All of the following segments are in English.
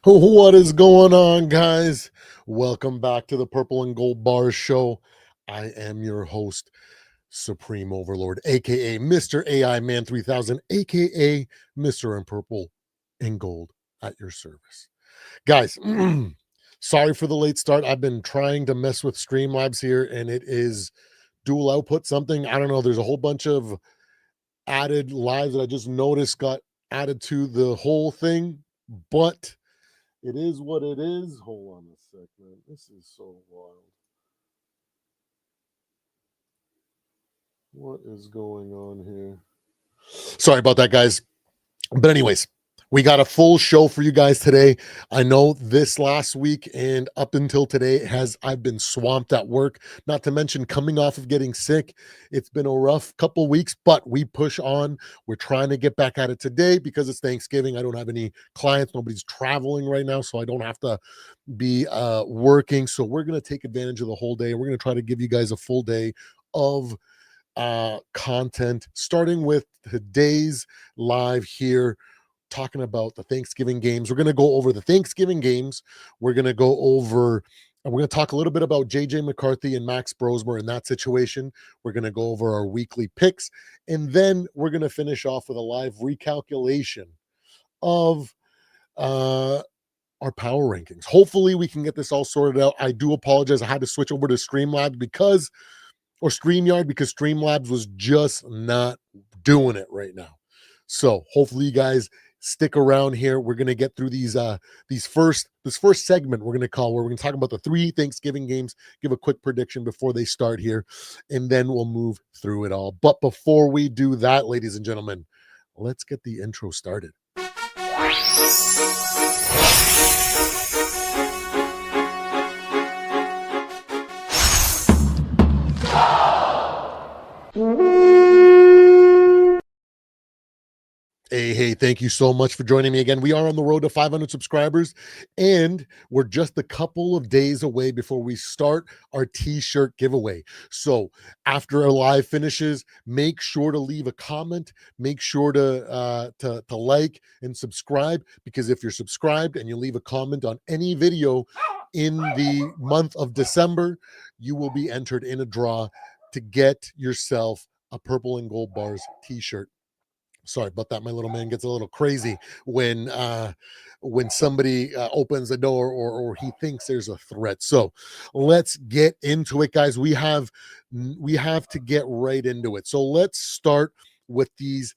What is going on, guys? Welcome back to the Purple and Gold Bars Show. I am your host, Supreme Overlord, aka Mr. AI Man 3000, aka Mr. in Purple and Gold at your service. Guys, sorry for the late start. I've been trying to mess with Streamlabs here, and it is dual output something. I don't know. There's a whole bunch of added lives that I just noticed got added to the whole thing, but it is what it is. Hold on a sec, man. This is so wild. What is going on here? Sorry about that, guys. But anyways, we got a full show for you guys today. I know this last week and up until today I've been swamped at work, not to mention coming off of getting sick. It's been a rough couple weeks, but we push on. We're trying to get back at it today because it's Thanksgiving. I don't have any clients. Nobody's traveling right now, so I don't have to be working. So we're going to take advantage of the whole day. We're going to try to give you guys a full day of content, starting with today's live here, talking about the Thanksgiving games. We're going to go over the Thanksgiving games. We're going to go over, and we're going to talk a little bit about JJ McCarthy and Max Brosmer in that situation. We're going to go over our weekly picks, and then we're going to finish off with a live recalculation of our power rankings. Hopefully we can get this all sorted out. I do apologize. I had to switch over to StreamYard because Streamlabs was just not doing it right now. So hopefully you guys stick around here. We're going to get through this first segment we're going to call, where we're going to talk about the 3 Thanksgiving games, give a quick prediction before they start here, and then we'll move through it all. But before we do that, ladies and gentlemen, let's get the intro started. Hey, thank you so much for joining me again. We are on the road to 500 subscribers, and we're just a couple of days away before we start our t-shirt giveaway. So after our live finishes, make sure to leave a comment, make sure to like and subscribe, because if you're subscribed and you leave a comment on any video in the month of December, you will be entered in a draw to get yourself a Purple and Gold Bars t-shirt. Sorry about that. My little man gets a little crazy when somebody opens the door or he thinks there's a threat. So let's get into it, guys. We have to get right into it. So let's start with these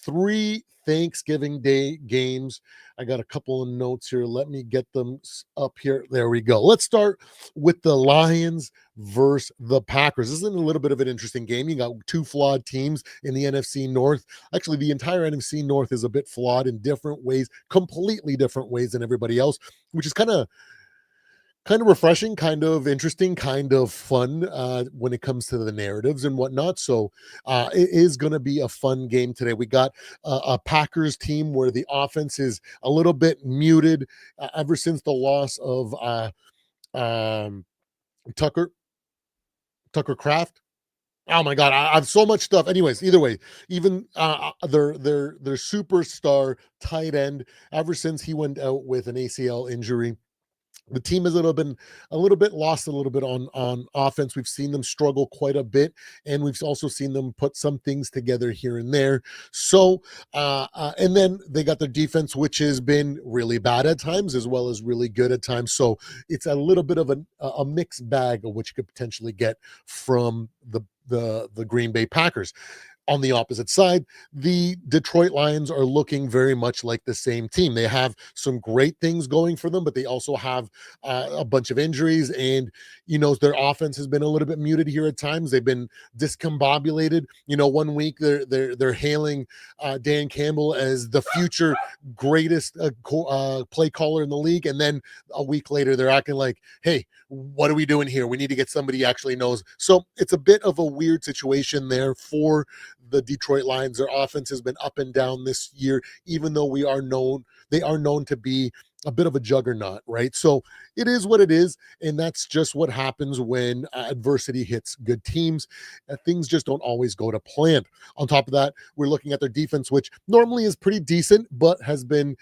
3 Thanksgiving Day games. I got a couple of notes here. Let me get them up here. There we go. Let's start with the Lions versus the Packers. This is a little bit of an interesting game. You got 2 flawed teams in the NFC North. Actually, the entire NFC North is a bit flawed in different ways, completely different ways than everybody else, which is kind of refreshing, kind of interesting, kind of fun when it comes to the narratives and whatnot. So it is going to be a fun game today. We got a Packers team where the offense is a little bit muted ever since the loss of Tucker Kraft. Oh my God, I have so much stuff. Anyways, either way, even their superstar tight end, ever since he went out with an ACL injury, the team has a little bit lost a little bit on offense. We've seen them struggle quite a bit, and we've also seen them put some things together here and there. So, and then they got their defense, which has been really bad at times as well as really good at times. So it's a little bit of a mixed bag of what you could potentially get from the Green Bay Packers. On the opposite side, the Detroit Lions are looking very much like the same team. They have some great things going for them, but they also have a bunch of injuries, and their offense has been a little bit muted here at times. They've been discombobulated. 1 week they're hailing Dan Campbell as the future greatest play caller in the league, and then a week later they're acting like, hey, what are we doing here? We need to get somebody who actually knows. So it's a bit of a weird situation there for the Detroit Lions. Their offense has been up and down this year, even though they are known to be a bit of a juggernaut, right? So it is what it is, and that's just what happens when adversity hits good teams. Things just don't always go to plan. On top of that, we're looking at their defense, which normally is pretty decent, but has been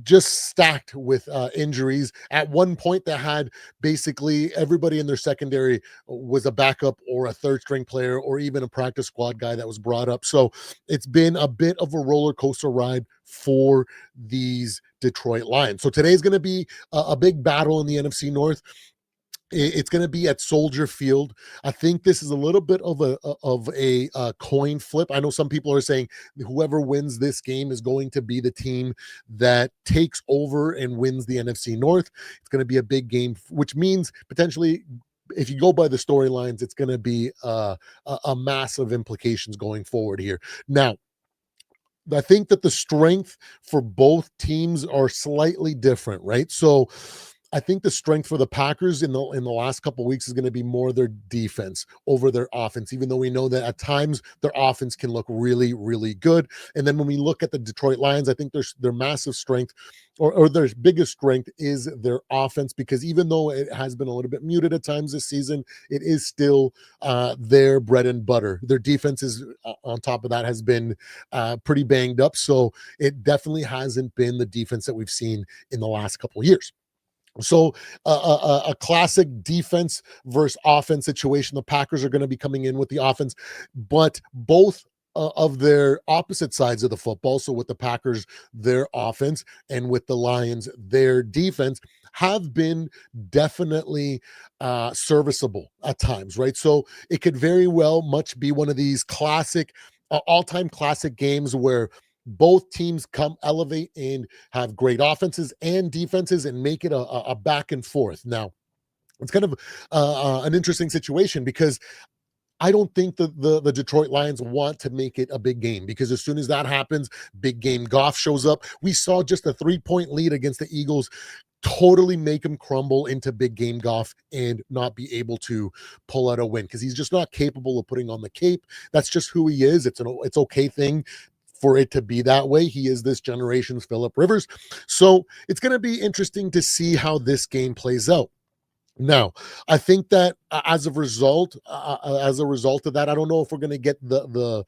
just stacked with injuries. At one point, they had basically everybody in their secondary was a backup or a third string player or even a practice squad guy that was brought up. So it's been a bit of a roller coaster ride for these Detroit Lions. So today's going to be a big battle in the NFC North. It's going to be at Soldier Field. I think this is a little bit of a coin flip. I know some people are saying whoever wins this game is going to be the team that takes over and wins the NFC North. It's going to be a big game, which means potentially, if you go by the storylines, it's going to be a massive implications going forward here. Now, I think that the strength for both teams are slightly different, right? So I think the strength for the Packers in the last couple of weeks is going to be more their defense over their offense, even though we know that at times their offense can look really, really good. And then when we look at the Detroit Lions, I think their massive strength or their biggest strength is their offense, because even though it has been a little bit muted at times this season, it is still their bread and butter. Their defense is on top of that has been pretty banged up. So it definitely hasn't been the defense that we've seen in the last couple of years. So a classic defense versus offense situation. The Packers are going to be coming in with the offense, but both of their opposite sides of the football. So with the Packers, their offense, and with the Lions, their defense, have been definitely serviceable at times, right? So it could very well much be one of these classic, all-time classic games where both teams come elevate and have great offenses and defenses and make it a back and forth. Now, it's kind of an interesting situation because I don't think the Detroit Lions want to make it a big game, because as soon as that happens, big game Goff shows up. We saw just a 3-point lead against the Eagles totally make him crumble into big game Goff and not be able to pull out a win, because he's just not capable of putting on the cape. That's just who he is. It's okay thing for it to be that way. He is this generation's Phillip Rivers. So it's going to be interesting to see how this game plays out. Now, I think that as a result of that, I don't know if we're going to get the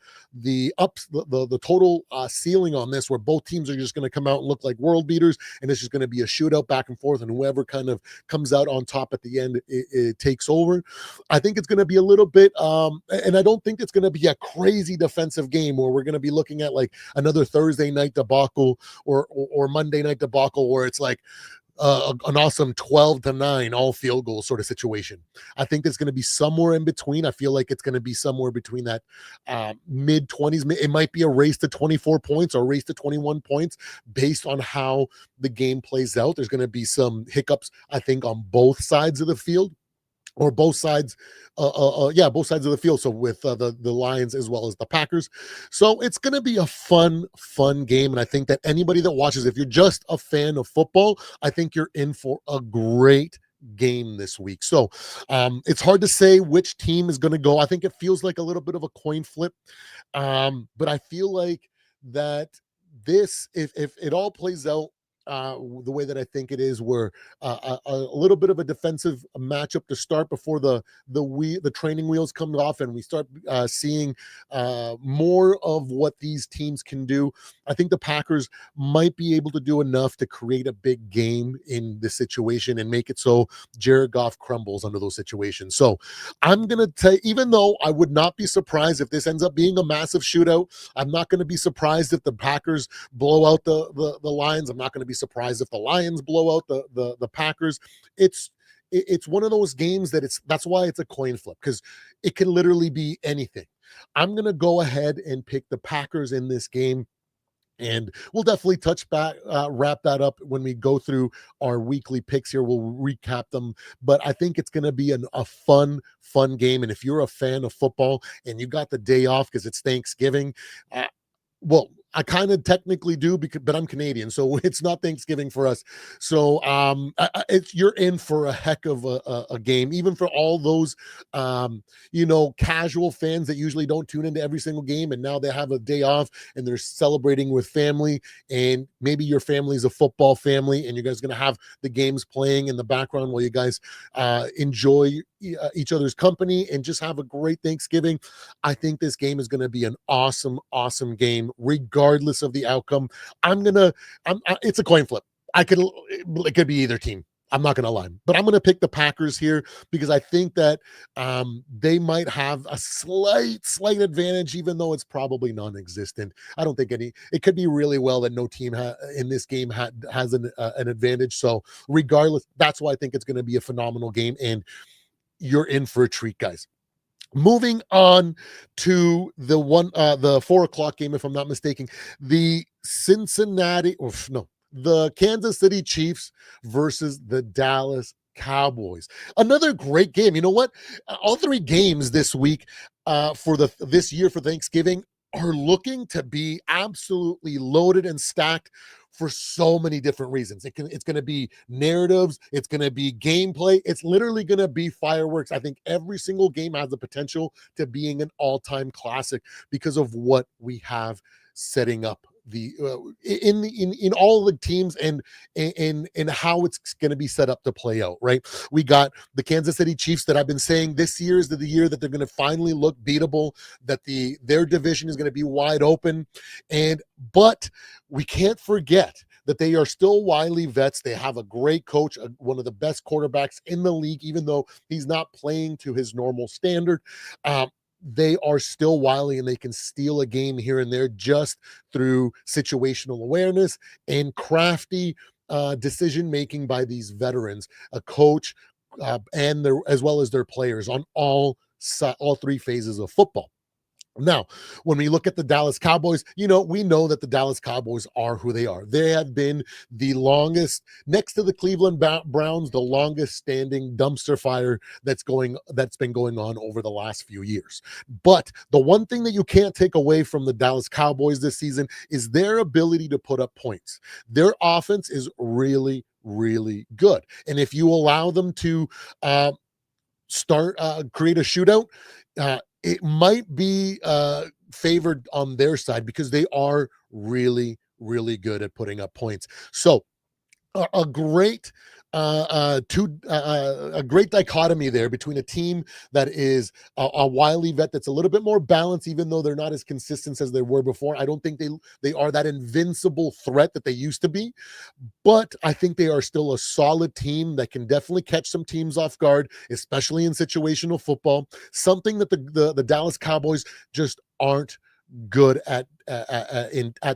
total ceiling on this, where both teams are just going to come out and look like world beaters, and it's just going to be a shootout back and forth, and whoever kind of comes out on top at the end, it takes over. I think it's going to be a little bit, and I don't think it's going to be a crazy defensive game where we're going to be looking at like another Thursday night debacle or Monday night debacle where it's like an awesome 12-9 all field goal sort of situation. I think it's going to be somewhere in between. I feel like it's going to be somewhere between that mid 20s. It might be a race to 24 points or a race to 21 points based on how the game plays out. There's going to be some hiccups, I think, on both sides of the field. Or both sides, both sides of the field. So with the Lions as well as the Packers. So it's going to be a fun game. And I think that anybody that watches, if you're just a fan of football, I think you're in for a great game this week. So it's hard to say which team is going to go. I think it feels like a little bit of a coin flip. But I feel like that this, if it all plays out the way that I think it is, where a little bit of a defensive matchup to start before the training wheels come off and we start seeing more of what these teams can do. I think the Packers might be able to do enough to create a big game in this situation and make it so Jared Goff crumbles under those situations. So I'm going to tell, even though I would not be surprised if this ends up being a massive shootout, I'm not going to be surprised if the Packers blow out the Lions. I'm not going to be surprised if the Lions blow out the Packers. It's one of those games that's why it's a coin flip, because it can literally be anything. I'm going to go ahead and pick the Packers in this game. And we'll definitely wrap that up when we go through our weekly picks here. We'll recap them, but I think it's going to be a fun game. And if you're a fan of football and you got the day off because it's Thanksgiving, well, I kind of technically do, but I'm Canadian, so it's not Thanksgiving for us. So you're in for a heck of a game, even for all those casual fans that usually don't tune into every single game, and now they have a day off and they're celebrating with family. And maybe your family's a football family, and you guys are going to have the games playing in the background while you guys enjoy each other's company and just have a great Thanksgiving. I think this game is going to be an awesome game, regardless regardless of the outcome. It's a coin flip. It could be either team. I'm not going to lie, but I'm going to pick the Packers here because I think that they might have a slight advantage, even though it's probably non-existent. I don't think any. It could be really well that no team in this game has an advantage. So regardless, that's why I think it's going to be a phenomenal game, and you're in for a treat, guys. Moving on to the 4 o'clock game, if I'm not mistaken, the the Kansas City Chiefs versus the Dallas Cowboys. Another great game. You know what? All three games this week for this year for Thanksgiving are looking to be absolutely loaded and stacked for so many different reasons. It's going to be narratives, it's going to be gameplay, it's literally going to be fireworks. I think every single game has the potential to being an all-time classic because of what we have setting up the in all the teams and how it's going to be set up to play out. Right, we got the Kansas City Chiefs that I've been saying this year is the year that they're going to finally look beatable, that their division is going to be wide open, but we can't forget that they are still wily vets. They have a great coach, one of the best quarterbacks in the league, even though he's not playing to his normal standard. They are still wily and they can steal a game here and there just through situational awareness and crafty decision making by these veterans, a coach, and as well as their players on all three phases of football. Now, when we look at the Dallas Cowboys, we know that the Dallas Cowboys are who they are. They have been the longest, next to the Cleveland Browns, the longest standing dumpster fire that's been going on over the last few years. But the one thing that you can't take away from the Dallas Cowboys this season is their ability to put up points. Their offense is really, really good. And if you allow them to create a shootout, it might be favored on their side because they are really, really good at putting up points. So a great a great dichotomy there between a team that is a wily vet that's a little bit more balanced, even though they're not as consistent as they were before. I don't think they are that invincible threat that they used to be, but I think they are still a solid team that can definitely catch some teams off guard, especially in situational football, something that the Dallas Cowboys just aren't good at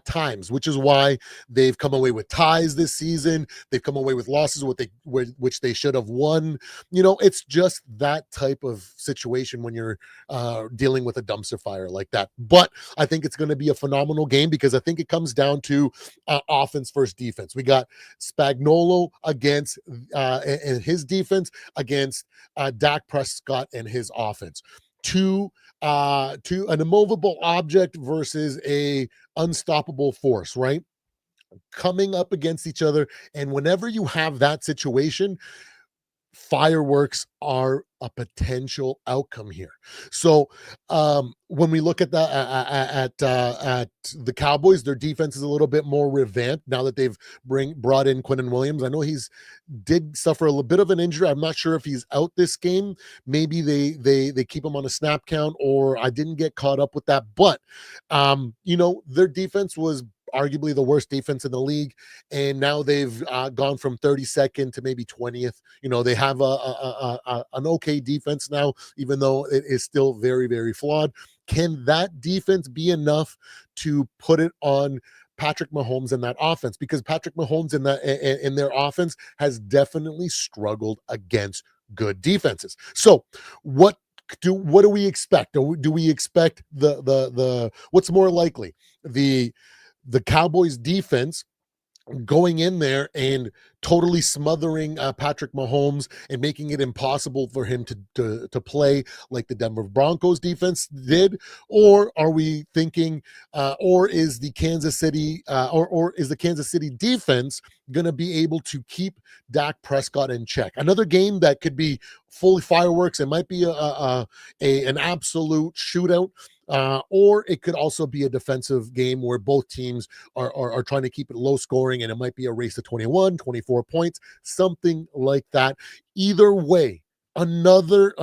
times, which is why they've come away with ties this season. They've come away with losses which they should have won. It's just that type of situation when you're dealing with a dumpster fire like that. But I think it's going to be a phenomenal game because I think it comes down to offense versus defense. We got Spagnuolo against and his defense against Dak Prescott and his offense. To an immovable object versus a unstoppable force, right? Coming up against each other. And whenever you have that situation, fireworks are a potential outcome here. So when we look at at the Cowboys, their defense is a little bit more revamped now that they've brought in Quinnen Williams. I know did suffer a little bit of an injury. I'm not sure if he's out this game. Maybe they keep him on a snap count, or I didn't get caught up with that. But their defense was arguably the worst defense in the league, and now they've gone from 32nd to maybe 20th. They have an okay defense now, even though it is still very, very flawed. Can that defense be enough to put it on Patrick Mahomes in that offense? Because Patrick Mahomes in their offense has definitely struggled against good defenses. So what do we expect? Do we expect the what's more likely? The Cowboys defense going in there and totally smothering Patrick Mahomes and making it impossible for him to play like the Denver Broncos defense did? Or are we thinking, or is the Kansas City defense going to be able to keep Dak Prescott in check? Another game that could be fully fireworks. It might be an absolute shootout. Or it could also be a defensive game where both teams are trying to keep it low scoring, and it might be a race to 21, 24 points, something like that. Either way, another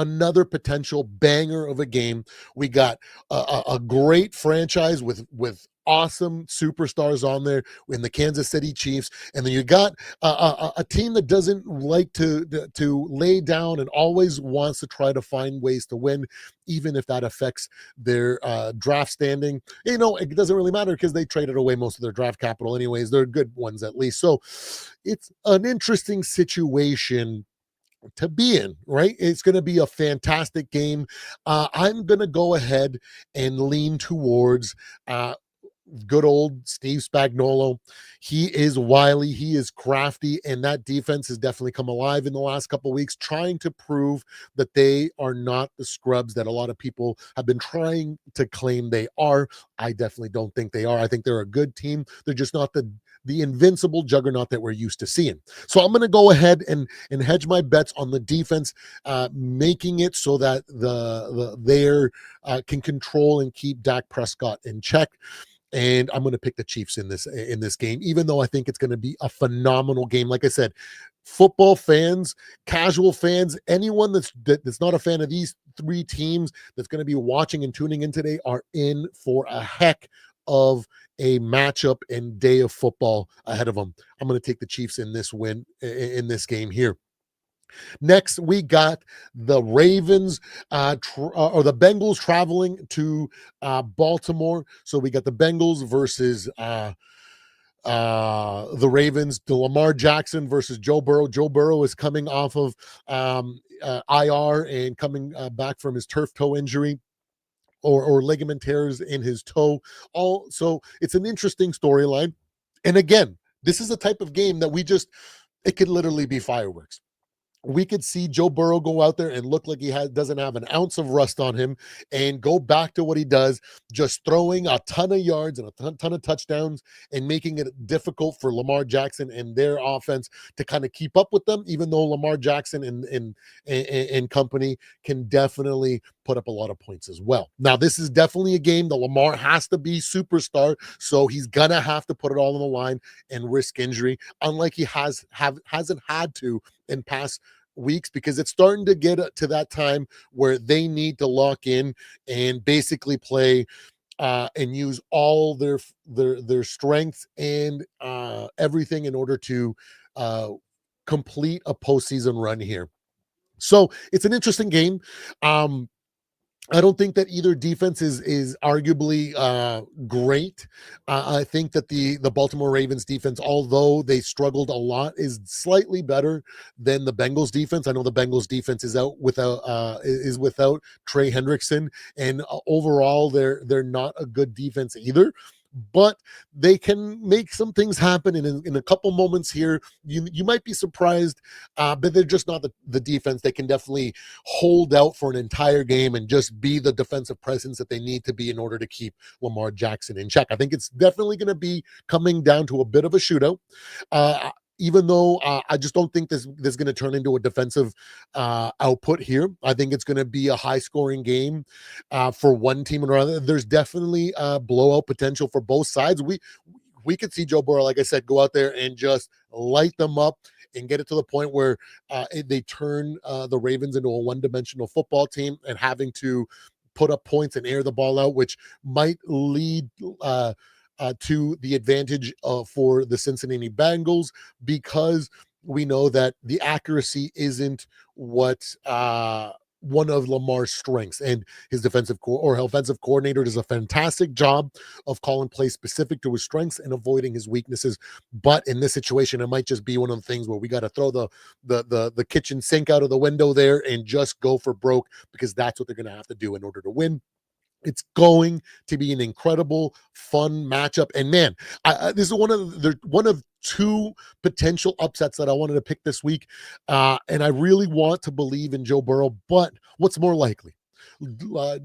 potential banger of a game. We got a great franchise with awesome superstars on there in the Kansas City Chiefs, and then you got a team that doesn't like to lay down and always wants to try to find ways to win, even if that affects their draft standing. It doesn't really matter because they traded away most of their draft capital anyways. They're good ones at least. So it's an interesting situation to be in, right? It's going to be a fantastic game. I'm going to go ahead and lean towards good old Steve Spagnuolo. He is wily, he is crafty, and that defense has definitely come alive in the last couple of weeks, trying to prove that they are not the scrubs that a lot of people have been trying to claim they are. I definitely don't think they are. I think they're a good team. They're just not the invincible juggernaut that we're used to seeing. So I'm going to go ahead and hedge my bets on the defense, making it so that they can control and keep Dak Prescott in check. And I'm going to pick the Chiefs in this game, even though I think it's going to be a phenomenal game. Like I said, football fans, casual fans, anyone that's not a fan of these three teams that's going to be watching and tuning in today are in for a heck of a matchup and day of football ahead of them. I'm going to take the Chiefs in this game here. Next, we got the Ravens or the Bengals traveling to Baltimore. So we got the Bengals versus the Ravens. Lamar Jackson versus Joe Burrow. Joe Burrow is coming off of IR and coming back from his turf toe injury. Or ligament tears in his toe. So it's an interesting storyline. And again, this is a type of game that it could literally be fireworks. We could see Joe Burrow go out there and look like he doesn't have an ounce of rust on him and go back to what he does, just throwing a ton of yards and a ton of touchdowns and making it difficult for Lamar Jackson and their offense to kind of keep up with them, even though Lamar Jackson and company can definitely put up a lot of points as well. Now, this is definitely a game that Lamar has to be superstar, so he's going to have to put it all on the line and risk injury, unlike he hasn't had to in past weeks, because it's starting to get to that time where they need to lock in and basically play and use all their strength and everything in order to complete a postseason run here. So it's an interesting game. I don't think that either defense is arguably great. I think that the Baltimore Ravens defense, although they struggled a lot, is slightly better than the Bengals defense. I know the Bengals defense is without Trey Hendrickson, and overall they're not a good defense either. But they can make some things happen in a couple moments here. You might be surprised, but they're just not the defense. They can definitely hold out for an entire game and just be the defensive presence that they need to be in order to keep Lamar Jackson in check. I think it's definitely going to be coming down to a bit of a shootout. Even though I just don't think this is going to turn into a defensive output here. I think it's going to be a high-scoring game for one team or another. There's definitely blowout potential for both sides. We could see Joe Burrow, like I said, go out there and just light them up and get it to the point where they turn the Ravens into a one-dimensional football team and having to put up points and air the ball out, which might lead to the advantage for the Cincinnati Bengals, because we know that the accuracy isn't what one of Lamar's strengths, and his offensive coordinator does a fantastic job of calling plays specific to his strengths and avoiding his weaknesses. But in this situation, it might just be one of the things where we got to throw the kitchen sink out of the window there and just go for broke, because that's what they're going to have to do in order to win. It's going to be an incredible, fun matchup. And man, this is one of two potential upsets that I wanted to pick this week. And I really want to believe in Joe Burrow, but what's more likely?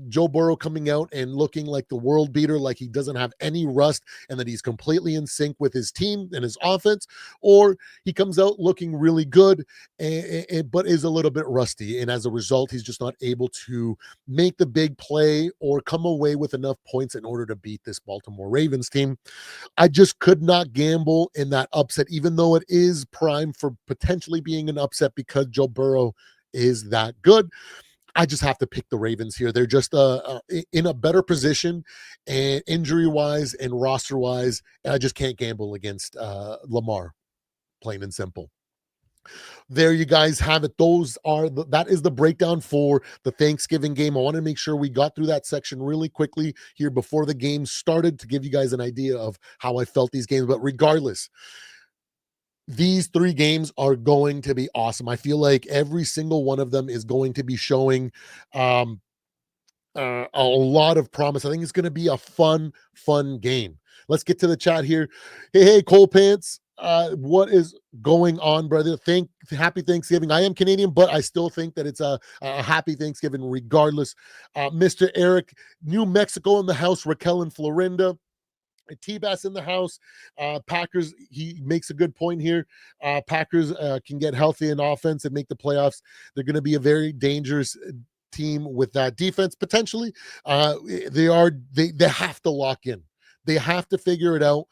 Joe Burrow coming out and looking like the world beater, like he doesn't have any rust and that he's completely in sync with his team and his offense, or he comes out looking really good but is a little bit rusty, and as a result he's just not able to make the big play or come away with enough points in order to beat this Baltimore Ravens team. I just could not gamble in that upset, even though it is prime for potentially being an upset because Joe Burrow is that good. I just have to pick the Ravens here. They're just in a better position, and injury wise and roster wise. And I just can't gamble against Lamar, plain and simple. There you guys have it. That is the breakdown for the Thanksgiving game. I want to make sure we got through that section really quickly here before the game started to give you guys an idea of how I felt these games. But regardless, these three games are going to be awesome. I feel like every single one of them is going to be showing um, a lot of promise. I think it's going to be a fun game. Let's get to the chat here. Hey, Cole Pants. What is going on, brother? Happy Thanksgiving. I am Canadian, but I still think that it's a happy Thanksgiving regardless. Mr. Eric, New Mexico in the house, Raquel in Florinda. T-Bass in the house. Packers, he makes a good point here. Packers can get healthy in offense and make the playoffs. They're going to be a very dangerous team with that defense potentially. They have to lock in. They have to figure it out.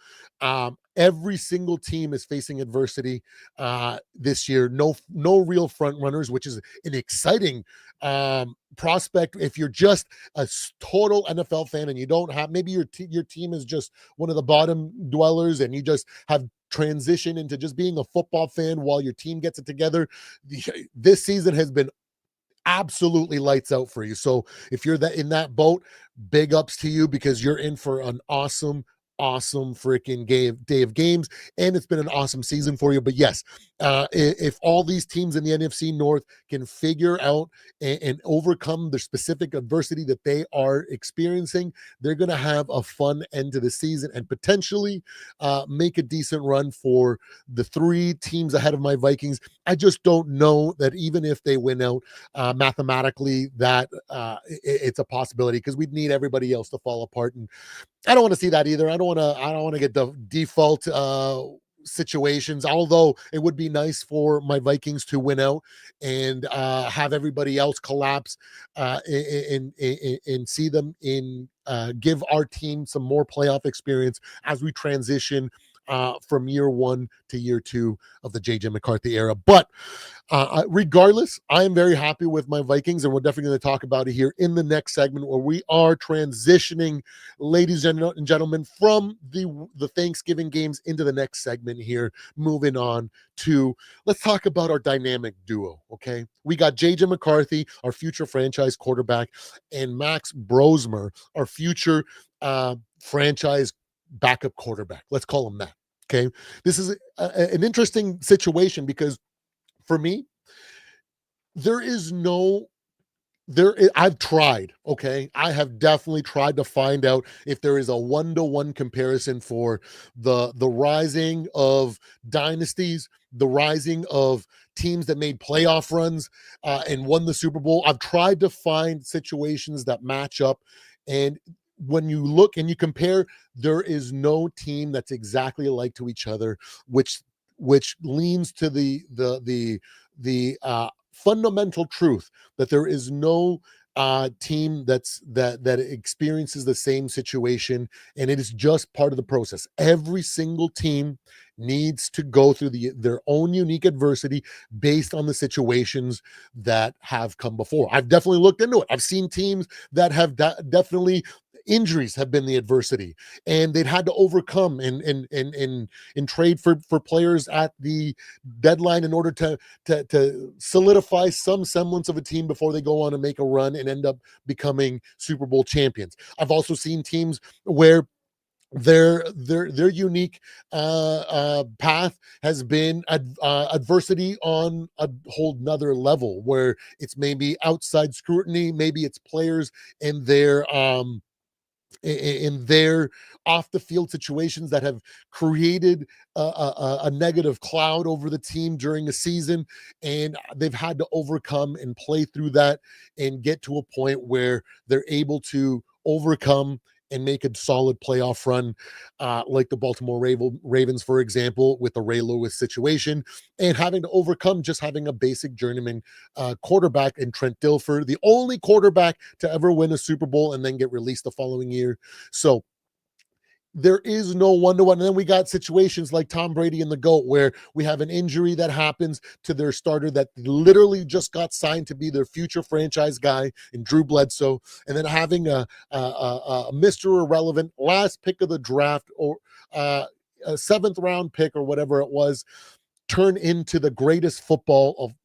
Every single team is facing adversity this year. No real front runners, which is an exciting prospect. If you're just a total NFL fan and you don't have, maybe your team is just one of the bottom dwellers and you just have transitioned into just being a football fan while your team gets it together. This season has been absolutely lights out for you. So if you're in that boat, big ups to you because you're in for an awesome freaking day of games, and it's been an awesome season for you. But yes, if all these teams in the NFC North can figure out and overcome the specific adversity that they are experiencing, they're going to have a fun end to the season and potentially make a decent run for the three teams ahead of my Vikings. I just don't know that even if they win out mathematically, that it's a possibility because we'd need everybody else to fall apart, and I don't want to see that either. I don't want to get the default situations, although it would be nice for my Vikings to win out and have everybody else collapse and see them give our team some more playoff experience as we transition from year one to year two of the JJ McCarthy era. But regardless, I am very happy with my Vikings, and we're definitely going to talk about it here in the next segment where we are transitioning, ladies and gentlemen, from the Thanksgiving games into the next segment here, moving on to, let's talk about our dynamic duo, okay? We got JJ McCarthy, our future franchise quarterback, and Max Brosmer, our future franchise backup quarterback. Let's call him that, okay? This is an interesting situation because for me, I've tried, okay? I have definitely tried to find out if there is a one-to-one comparison for the rising of dynasties, the rising of teams that made playoff runs and won the Super Bowl. I've tried to find situations that match up, and when you look and you compare, there is no team that's exactly alike to each other, which leans to the fundamental truth that there is no team that experiences the same situation, and it is just part of the process. Every single team needs to go through their own unique adversity based on the situations that have come before. I've definitely looked into it. I've seen teams that have definitely injuries have been the adversity, and they'd had to overcome and trade for players at the deadline in order to solidify some semblance of a team before they go on and make a run and end up becoming Super Bowl champions. I've also seen teams where their unique path has been adversity on a whole nother level, where it's maybe outside scrutiny, maybe it's players and their off the field situations that have created a negative cloud over the team during a season, and they've had to overcome and play through that and get to a point where they're able to overcome and make a solid playoff run, like the Baltimore Ravens, for example, with the Ray Lewis situation, and having to overcome just having a basic journeyman quarterback in Trent Dilfer, the only quarterback to ever win a Super Bowl and then get released the following year. So there is no one-to-one. And then we got situations like Tom Brady and the GOAT, where we have an injury that happens to their starter that literally just got signed to be their future franchise guy in Drew Bledsoe, and then having a Mr. Irrelevant last pick of the draft, or a seventh round pick or whatever it was, turn into the greatest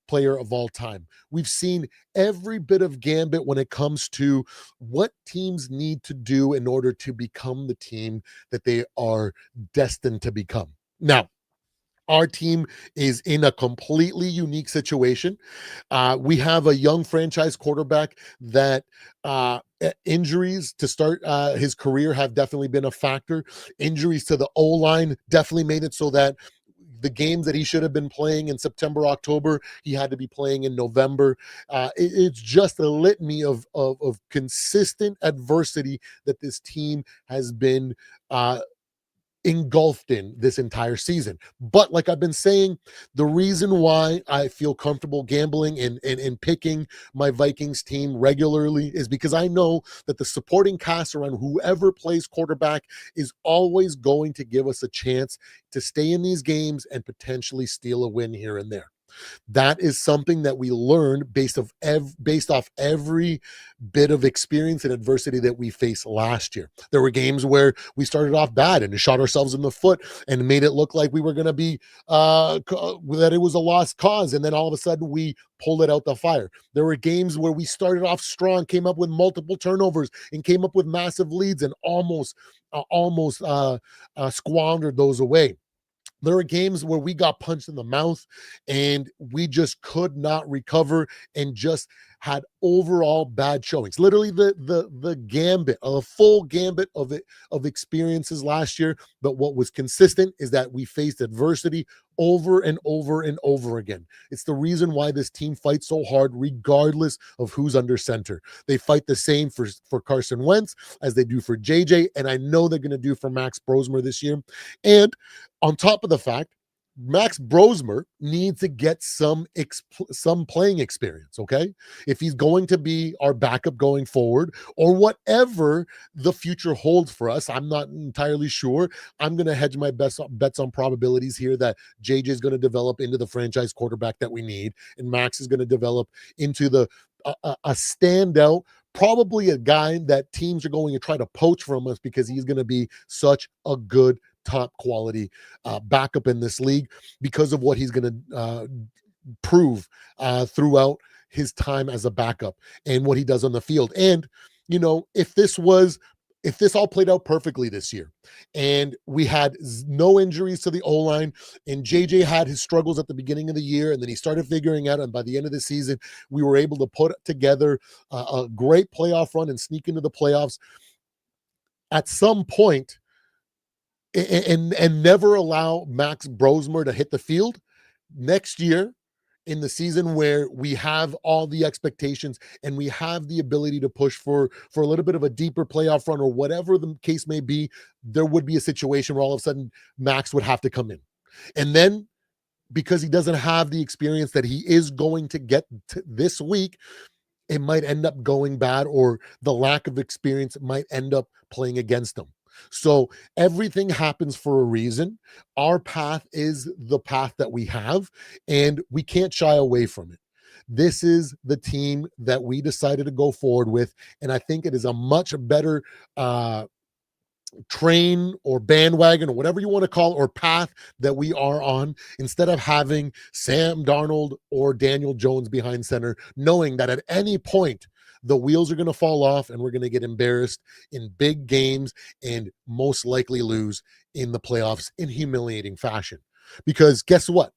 player of all time. We've seen every bit of gambit when it comes to what teams need to do in order to become the team that they are destined to become. Now, our team is in a completely unique situation. We have a young franchise quarterback that injuries to start his career have definitely been a factor. Injuries to the O-line definitely made it so that the games that he should have been playing in September, October, he had to be playing in November. It's just a litany of consistent adversity that this team has been engulfed in this entire season. But like I've been saying, the reason why I feel comfortable gambling and picking my Vikings team regularly is because I know that the supporting cast around whoever plays quarterback is always going to give us a chance to stay in these games and potentially steal a win here and there. That is something that we learned based off every bit of experience and adversity that we faced last year. There were games where we started off bad and shot ourselves in the foot and made it look like we were going to be that it was a lost cause, and then all of a sudden we pulled it out the fire. There were games where we started off strong, came up with multiple turnovers, and came up with massive leads, and almost squandered those away. There are games where we got punched in the mouth and we just could not recover and just had overall bad showings. Literally the gambit, a full gambit of experiences last year. But what was consistent is that we faced adversity over and over and over again. It's the reason why this team fights so hard, regardless of who's under center. They fight the same for Carson Wentz as they do for JJ, and I know they're going to do for Max Brosmer this year. And on top of the fact, Max Brosmer needs to get some playing experience, okay? If he's going to be our backup going forward, or whatever the future holds for us, I'm not entirely sure. I'm going to hedge my bets on probabilities here that JJ is going to develop into the franchise quarterback that we need, and Max is going to develop into a standout, probably a guy that teams are going to try to poach from us because he's going to be such a good top quality backup in this league because of what he's going to prove throughout his time as a backup and what he does on the field. And, if this all played out perfectly this year and we had no injuries to the O-line and JJ had his struggles at the beginning of the year and then he started figuring out, and by the end of the season, we were able to put together a great playoff run and sneak into the playoffs at some point, and never allow Max Brosmer to hit the field next year in the season where we have all the expectations and we have the ability to push for a little bit of a deeper playoff run or whatever the case may be. There would be a situation where all of a sudden Max would have to come in. And then because he doesn't have the experience that he is going to get this week, it might end up going bad, or the lack of experience might end up playing against him. So everything happens for a reason. Our path is the path that we have, and we can't shy away from it. This is the team that we decided to go forward with, and I think it is a much better train or bandwagon or whatever you want to call it, or path that we are on, instead of having Sam Darnold or Daniel Jones behind center, knowing that at any point the wheels are going to fall off and we're going to get embarrassed in big games and most likely lose in the playoffs in humiliating fashion. Because guess what?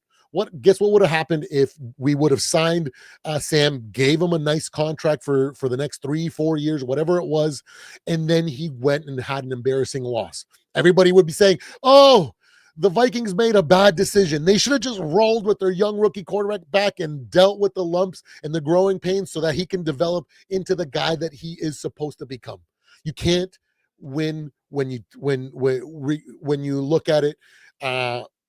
Guess what would have happened if we would have signed Sam, gave him a nice contract for the next 3-4 years, whatever it was, and then he went and had an embarrassing loss? Everybody would be saying, oh, the Vikings made a bad decision. They should have just rolled with their young rookie quarterback back and dealt with the lumps and the growing pains so that he can develop into the guy that he is supposed to become. You can't win when you look at it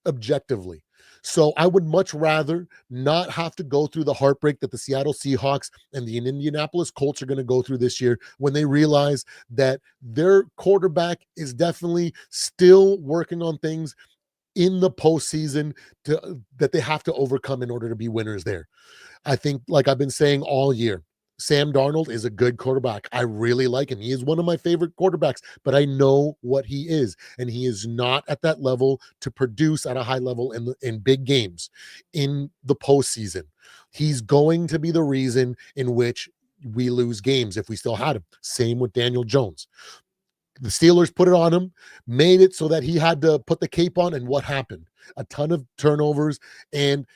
objectively. So I would much rather not have to go through the heartbreak that the Seattle Seahawks and the Indianapolis Colts are going to go through this year when they realize that their quarterback is definitely still working on things in the postseason that they have to overcome in order to be winners there. I think, like I've been saying all year, Sam Darnold is a good quarterback. I really like him. He is one of my favorite quarterbacks, but I know what he is, and he is not at that level to produce at a high level in big games in the postseason. He's going to be the reason in which we lose games if we still had him. Same with Daniel Jones. The Steelers put it on him, made it so that he had to put the cape on, and what happened? A ton of turnovers and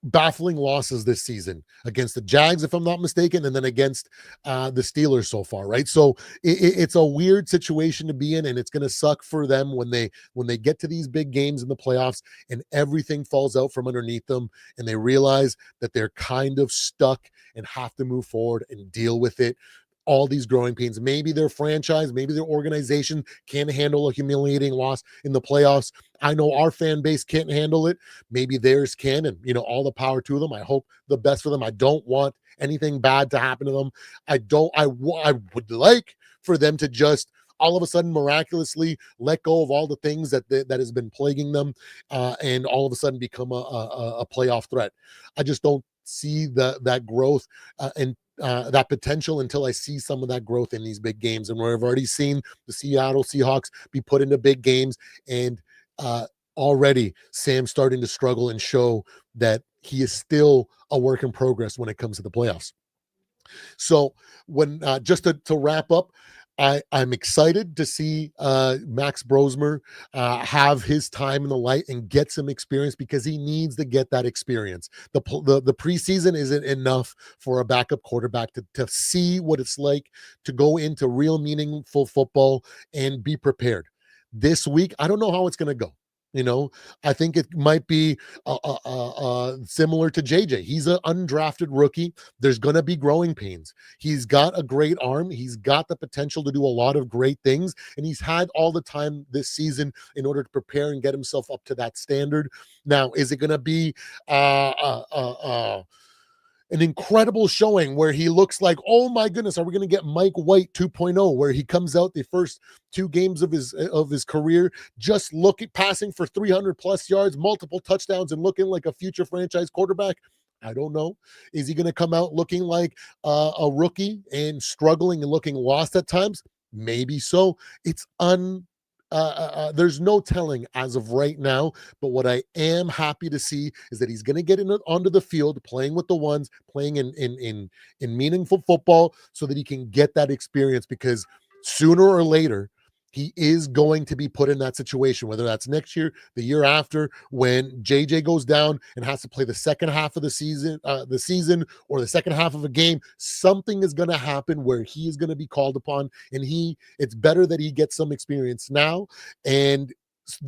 baffling losses this season against the Jags, if I'm not mistaken, and then against the Steelers so far, right? So it's a weird situation to be in, and it's going to suck for them when they get to these big games in the playoffs and everything falls out from underneath them, and they realize that they're kind of stuck and have to move forward and deal with it. All these growing pains. Maybe their franchise, maybe their organization can't handle a humiliating loss in the playoffs. I know our fan base can't handle it. Maybe theirs can, and all the power to them. I hope the best for them. I don't want anything bad to happen to them. I would like for them to just all of a sudden miraculously let go of all the things that has been plaguing them, and all of a sudden become a playoff threat. I just don't see that growth and that potential until I see some of that growth in these big games. And we've already seen the Seattle Seahawks be put into big games, and already Sam starting to struggle and show that he is still a work in progress when it comes to the playoffs. So when just to wrap up, I'm excited to see Max Brosmer have his time in the light and get some experience, because he needs to get that experience. The preseason isn't enough for a backup quarterback to see what it's like to go into real meaningful football and be prepared. This week, I don't know how it's going to go. I think it might be similar to JJ. He's an undrafted rookie. There's going to be growing pains. He's got a great arm. He's got the potential to do a lot of great things, and he's had all the time this season in order to prepare and get himself up to that standard. Now, is it going to be an incredible showing where he looks like, oh my goodness, are we going to get Mike White 2.0, where he comes out the first two games of his career just passing for 300 plus yards, multiple touchdowns, and looking like a future franchise quarterback? I don't know. Is he going to come out looking like a rookie and struggling and looking lost at times? Maybe so. It's there's no telling as of right now, but what I am happy to see is that he's going to get onto the field, playing with the ones, playing in meaningful football, so that he can get that experience, because sooner or later he is going to be put in that situation, whether that's next year, the year after, when JJ goes down and has to play the second half of the season, or the second half of a game. Something is going to happen where he is going to be called upon, and it's better that he gets some experience now, and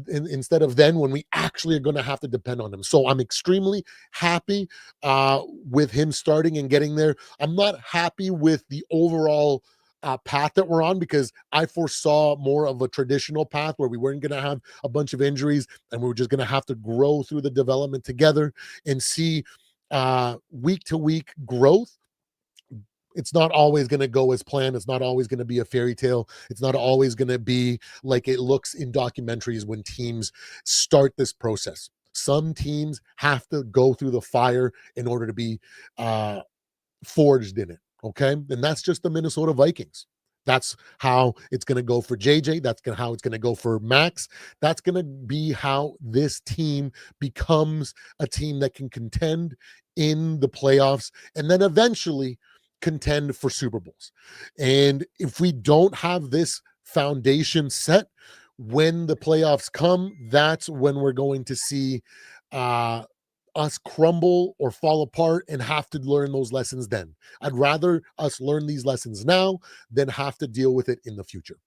instead of then when we actually are going to have to depend on him. So I'm extremely happy with him starting and getting there. I'm not happy with the overall path that we're on, because I foresaw more of a traditional path where we weren't going to have a bunch of injuries, and we were just going to have to grow through the development together and see week to week growth. It's not always going to go as planned. It's not always going to be a fairy tale. It's not always going to be like it looks in documentaries when teams start this process. Some teams have to go through the fire in order to be forged in it. Okay. And that's just the Minnesota Vikings. That's how it's going to go for JJ. That's how it's going to go for Max. That's going to be how this team becomes a team that can contend in the playoffs, and then eventually contend for Super Bowls. And if we don't have this foundation set when the playoffs come, that's when we're going to see us crumble or fall apart and have to learn those lessons then. I'd rather us learn these lessons now than have to deal with it in the future.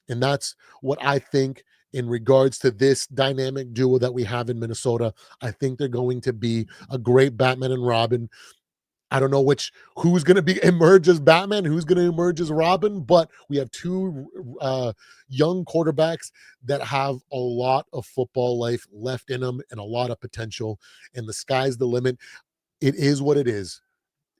And that's what I think in regards to this dynamic duo that we have in Minnesota. I think they're going to be a great Batman and Robin. I don't know who's going to be emerge as Batman, who's going to emerge as Robin, but we have two young quarterbacks that have a lot of football life left in them and a lot of potential, and the sky's the limit. It is what it is.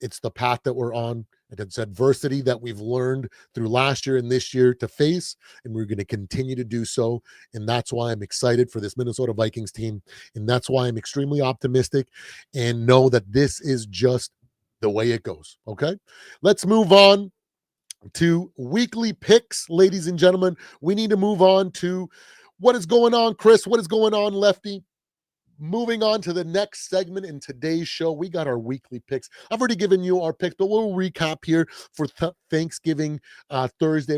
It's the path that we're on, and it's adversity that we've learned through last year and this year to face, and we're going to continue to do so. And that's why I'm excited for this Minnesota Vikings team, and that's why I'm extremely optimistic and know that this is just the way it goes. Okay, let's move on to weekly picks, ladies and gentlemen. We need to move on to what is going on, Chris. What is going on, Lefty? Moving on to the next segment in today's show, we got our weekly picks. I've already given you our picks, but we'll recap here for Thanksgiving Thursday.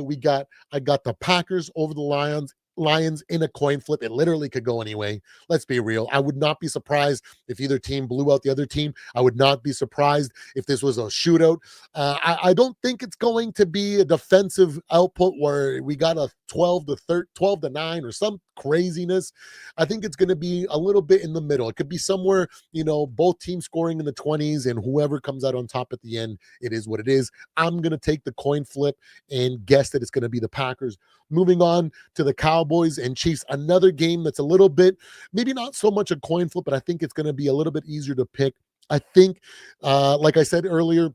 I got the Packers over the Lions in a coin flip. It literally could go anyway. Let's be real. I would not be surprised if either team blew out the other team. I would not be surprised if this was a shootout. I don't think it's going to be a defensive output where we got a 12 to 9 or some craziness. I think it's going to be a little bit in the middle. It could be somewhere, both teams scoring in the 20s, and whoever comes out on top at the end, it is what it is. I'm going to take the coin flip and guess that it's going to be the Packers. Moving on to the Cowboys and Chiefs, another game that's a little bit, maybe not so much a coin flip, but I think it's going to be a little bit easier to pick. I think, like I said earlier,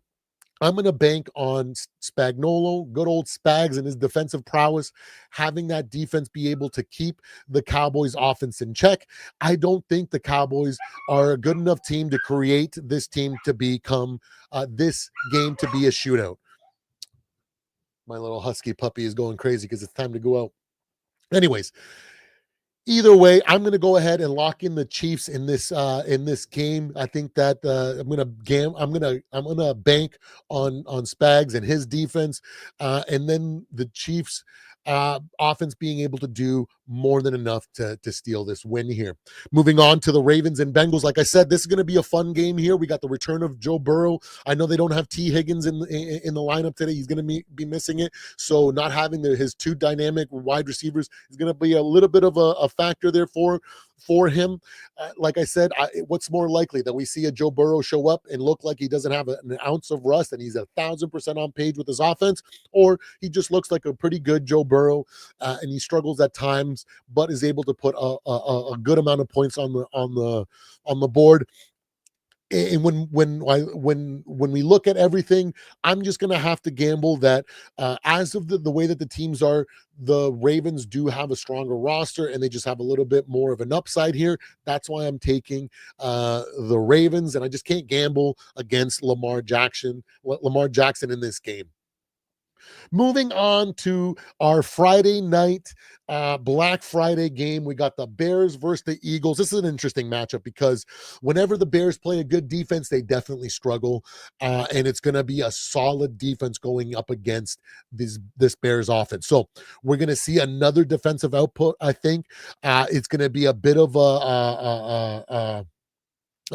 I'm going to bank on Spagnuolo, good old Spags, and his defensive prowess, having that defense be able to keep the Cowboys offense in check. I don't think the Cowboys are a good enough team to create this team to become this game to be a shootout. My little husky puppy is going crazy because it's time to go out. Anyways, either way, I'm going to go ahead and lock in the Chiefs in this game. I think that I'm going to bank on Spags and his defense, and then the Chiefs offense being able to do more than enough to steal this win here. Moving on to the Ravens and Bengals. Like I said, this is going to be a fun game here. We got the return of Joe Burrow. I know they don't have T. Higgins in the lineup today. He's going to be missing it. So not having his two dynamic wide receivers is going to be a little bit of a factor there for him. Like I said, what's more likely that we see a Joe Burrow show up and look like he doesn't have an ounce of rust and he's 1,000% on page with his offense, or he just looks like a pretty good Joe Burrow and he struggles at times, but is able to put a good amount of points on the board. And when we look at everything, I'm just going to have to gamble that as of the way that the teams are, the Ravens do have a stronger roster and they just have a little bit more of an upside here. That's why I'm taking the Ravens, and I just can't gamble against Lamar Jackson in this game. Moving on to our Friday night Black Friday game, we got the Bears versus the Eagles. This is an interesting matchup because whenever the Bears play a good defense, they definitely struggle, and it's going to be a solid defense going up against this Bears offense. So we're going to see another defensive output. I think it's going to be a bit of a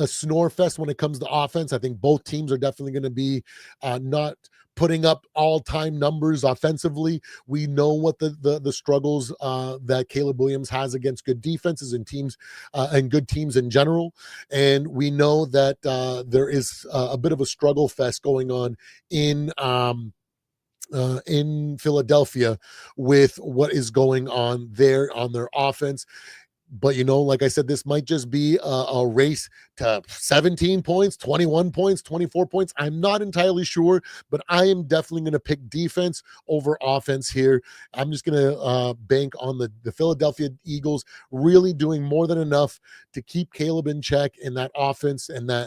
snore fest when it comes to offense. I think both teams are definitely going to be not putting up all-time numbers offensively. We know what the struggles that Caleb Williams has against good defenses and teams and good teams in general. And we know that there is a bit of a struggle fest going on in Philadelphia with what is going on there on their offense. But, like I said, this might just be a race to 17 points, 21 points, 24 points. I'm not entirely sure, but I am definitely going to pick defense over offense here. I'm just going to bank on the Philadelphia Eagles really doing more than enough to keep Caleb in check in that offense, and then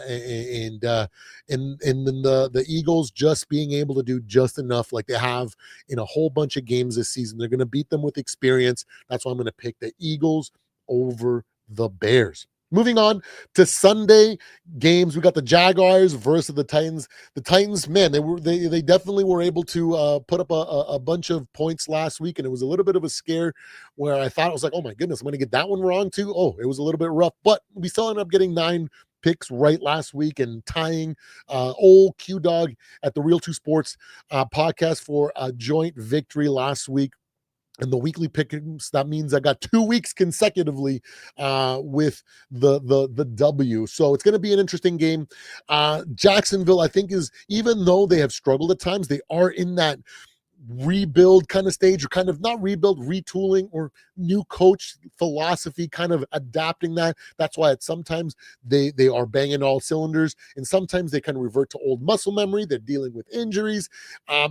the Eagles just being able to do just enough like they have in a whole bunch of games this season. They're going to beat them with experience. That's why I'm going to pick the Eagles over the Bears. Moving on to Sunday games, we got the Jaguars versus the Titans. The Titans, man, they definitely were able to put up a bunch of points last week, and it was a little bit of a scare where I thought, I was like, oh my goodness, I'm going to get that one wrong too. Oh, it was a little bit rough, but we still ended up getting 9 picks right last week and tying old Q-Dog at the Real 2 Sports podcast for a joint victory last week. and the weekly picks, that means I got 2 weeks consecutively with the W. So it's going to be an interesting game. Jacksonville, I think, is, even though they have struggled at times, they are in that rebuild kind of stage, or kind of not rebuild, retooling, or new coach philosophy, kind of adapting that. That's why sometimes they are banging all cylinders, and sometimes they kind of revert to old muscle memory. They're dealing with injuries.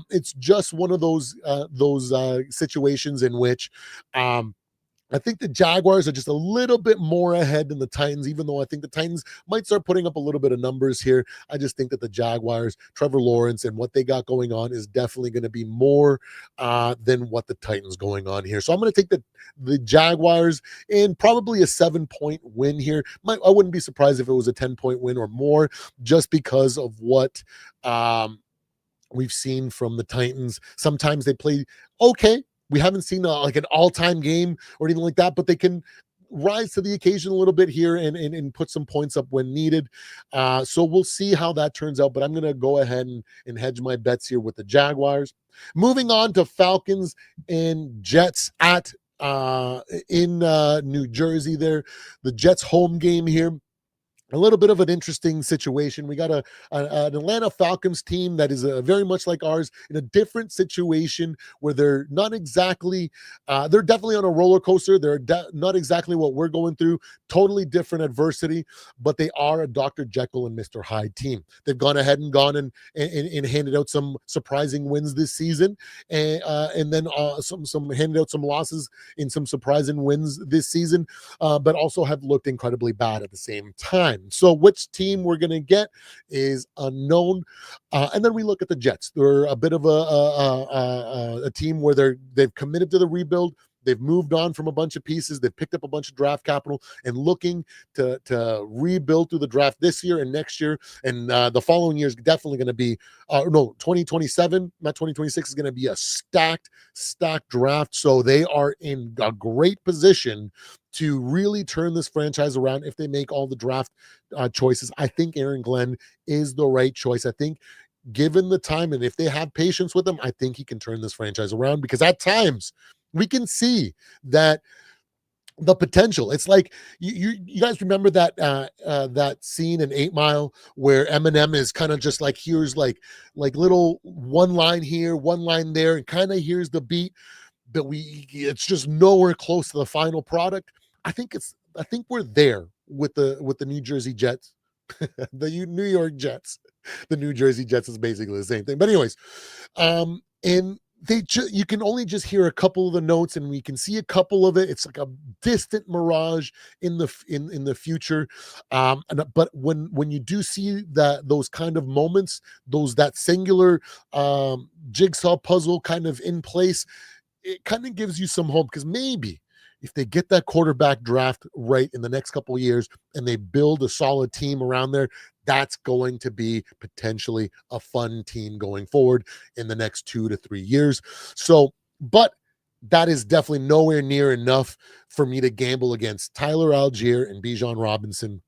It's just one of those situations in which I think the Jaguars are just a little bit more ahead than the Titans, even though I think the Titans might start putting up a little bit of numbers here. I just think that the Jaguars, Trevor Lawrence, and what they got going on is definitely going to be more than what the Titans going on here. So I'm going to take the Jaguars in probably a 7-point win here. I wouldn't be surprised if it was a 10-point win or more, just because of what we've seen from the Titans. Sometimes they play okay. We haven't seen like an all-time game or anything like that, but they can rise to the occasion a little bit here and put some points up when needed. So we'll see how that turns out, but I'm going to go ahead and hedge my bets here with the Jaguars. Moving on to Falcons and Jets at in New Jersey there. The Jets home game here. A little bit of an interesting situation. We got an Atlanta Falcons team that is very much like ours, in a different situation where they're not exactly, they're definitely on a roller coaster. They're not exactly what we're going through, totally different adversity, but they are a Dr. Jekyll and Mr. Hyde team. They've gone ahead and gone and handed out some surprising wins this season, and then some handed out some losses in some surprising wins this season, but also have looked incredibly bad at the same time. So which team we're going to get is unknown. And then we look at the Jets. They're a bit of a team where they've committed to the rebuild. They've moved on from a bunch of pieces. They've picked up a bunch of draft capital and looking to rebuild through the draft this year and next year. And the following year is definitely going to be, 2027, not 2026, is going to be a stacked draft. So they are in a great position to really turn this franchise around if they make all the draft choices. I think Aaron Glenn is the right choice. I think, given the time, and if they have patience with him, I think he can turn this franchise around, because at times we can see that the potential. It's like you guys remember that scene in 8 Mile where Eminem is kind of just like, here's like little one line here, one line there, and kind of here's the beat, but it's just nowhere close to the final product. I think we're there with the New Jersey Jets. The New York Jets. The New Jersey Jets is basically the same thing. But anyways, and you can only just hear a couple of the notes, and we can see a couple of it. It's like a distant mirage in the future. But when you do see those kind of moments, that singular jigsaw puzzle kind of in place, it kind of gives you some hope, because maybe if they get that quarterback draft right in the next couple of years and they build a solid team around there, that's going to be potentially a fun team going forward in the next 2 to 3 years. So, but that is definitely nowhere near enough for me to gamble against Tyler Algier and Bijan Robinson.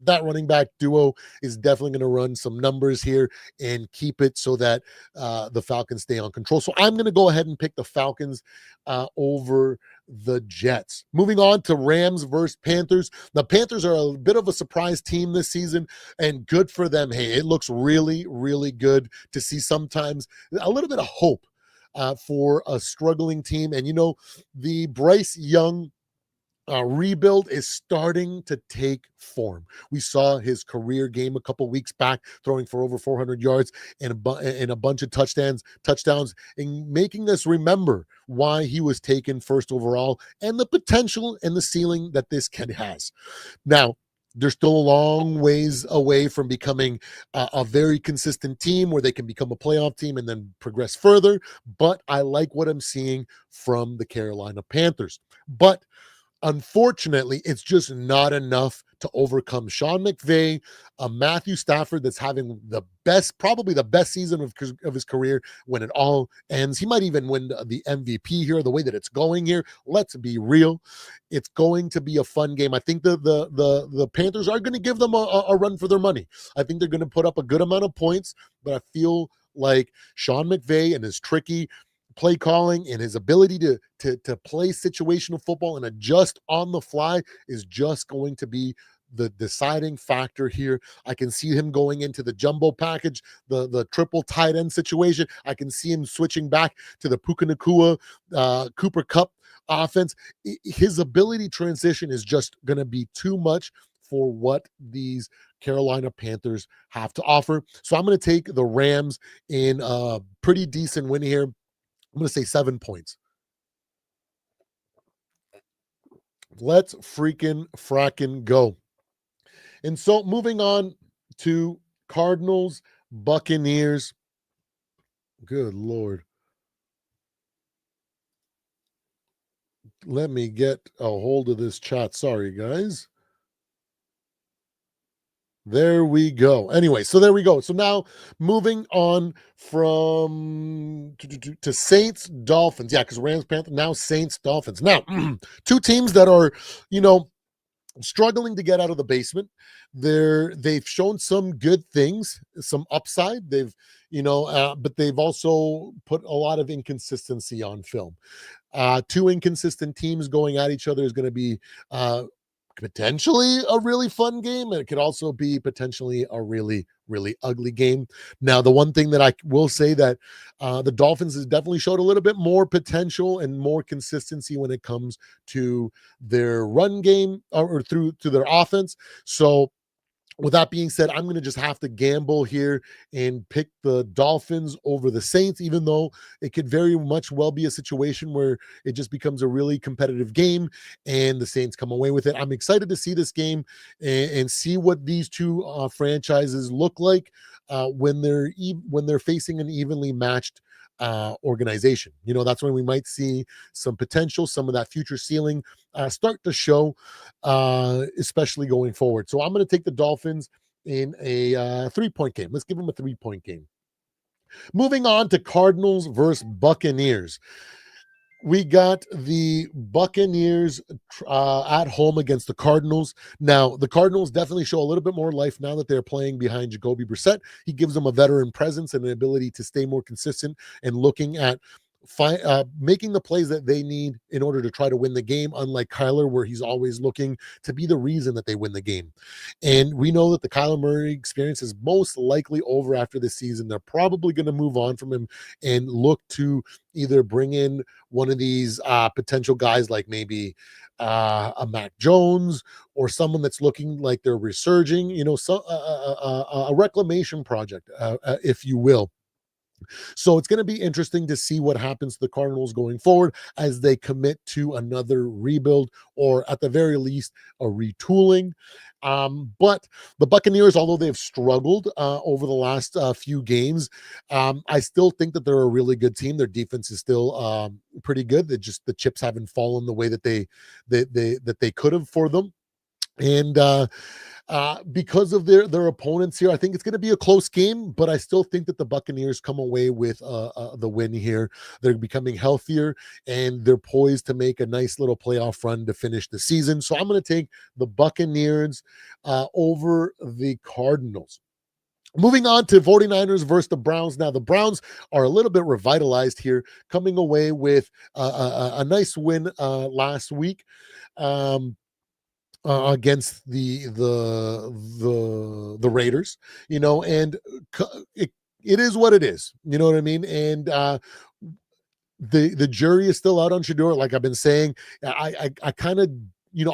That running back duo is definitely going to run some numbers here and keep it so that the Falcons stay on control. So I'm going to go ahead and pick the Falcons over the Jets. Moving on to Rams versus Panthers. The Panthers are a bit of a surprise team this season, and good for them. Hey, it looks really, really good to see sometimes a little bit of hope for a struggling team. And, the Bryce Young rebuild is starting to take form. We saw his career game a couple weeks back, throwing for over 400 yards and a bunch of touchdowns, and making us remember why he was taken first overall and the potential and the ceiling that this kid has. Now, they're still a long ways away from becoming a very consistent team where they can become a playoff team and then progress further. But I like what I'm seeing from the Carolina Panthers. But unfortunately, it's just not enough to overcome Sean McVay, a Matthew Stafford that's having probably the best season of his career when it all ends. He might even win the MVP here, the way that it's going here. Let's be real. It's going to be a fun game. I think the Panthers are going to give them a run for their money. I think they're going to put up a good amount of points, but I feel like Sean McVay and his tricky play calling and his ability to play situational football and adjust on the fly is just going to be the deciding factor here. I can see him going into the jumbo package, the triple tight end situation. I can see him switching back to the Puka Nakua, Cooper Cup offense. His ability transition is just going to be too much for what these Carolina Panthers have to offer. So I'm going to take the Rams in a pretty decent win here. I'm going to say 7 points. Let's freaking fracking go. And so moving on to Cardinals, Buccaneers. Good Lord. Let me get a hold of this chat. Sorry, guys. There we go. Anyway, so there we go. So now moving on from to Saints, Dolphins. Yeah, because Rams, Panthers, now Saints, Dolphins. Now, two teams that are, struggling to get out of the basement. They've shown some good things, some upside. But they've also put a lot of inconsistency on film. Two inconsistent teams going at each other is going to be potentially a really fun game, and it could also be potentially a really, really ugly game. Now, the one thing that I will say that the Dolphins has definitely showed a little bit more potential and more consistency when it comes to their run game or through to their offense. So with that being said, I'm going to just have to gamble here and pick the Dolphins over the Saints, even though it could very much well be a situation where it just becomes a really competitive game and the Saints come away with it. I'm excited to see this game and see what these two franchises look like when they're facing an evenly matched organization. That's when we might see some potential, some of that future ceiling start to show, especially going forward. So I'm going to take the Dolphins in a 3-point game. Let's give them a 3-point game. Moving on to Cardinals versus Buccaneers. We got the Buccaneers at home against the Cardinals. Now, the Cardinals definitely show a little bit more life now that they're playing behind Jacoby Brissett. He gives them a veteran presence and an ability to stay more consistent and looking at making the plays that they need in order to try to win the game, unlike Kyler, where he's always looking to be the reason that they win the game. And we know that the Kyler Murray experience is most likely over after this season. They're probably going to move on from him and look to either bring in one of these potential guys like maybe a Mac Jones or someone that's looking like they're resurging, a reclamation project, if you will. So it's going to be interesting to see what happens to the Cardinals going forward as they commit to another rebuild or at the very least a retooling. But the Buccaneers, although they've struggled over the last few games, I still think that they're a really good team. Their defense is still pretty good. The chips haven't fallen the way that they could have for them. And because of their opponents here, I think it's going to be a close game, but I still think that the Buccaneers come away with the win here. They're becoming healthier and they're poised to make a nice little playoff run to finish the season. So I'm going to take the Buccaneers over the Cardinals. Moving on to 49ers versus the Browns. Now, the Browns are a little bit revitalized here, coming away with a nice win last week. Against the Raiders, and it is what it is. You know what I mean? And the jury is still out on Shador. Like I've been saying, I kind of,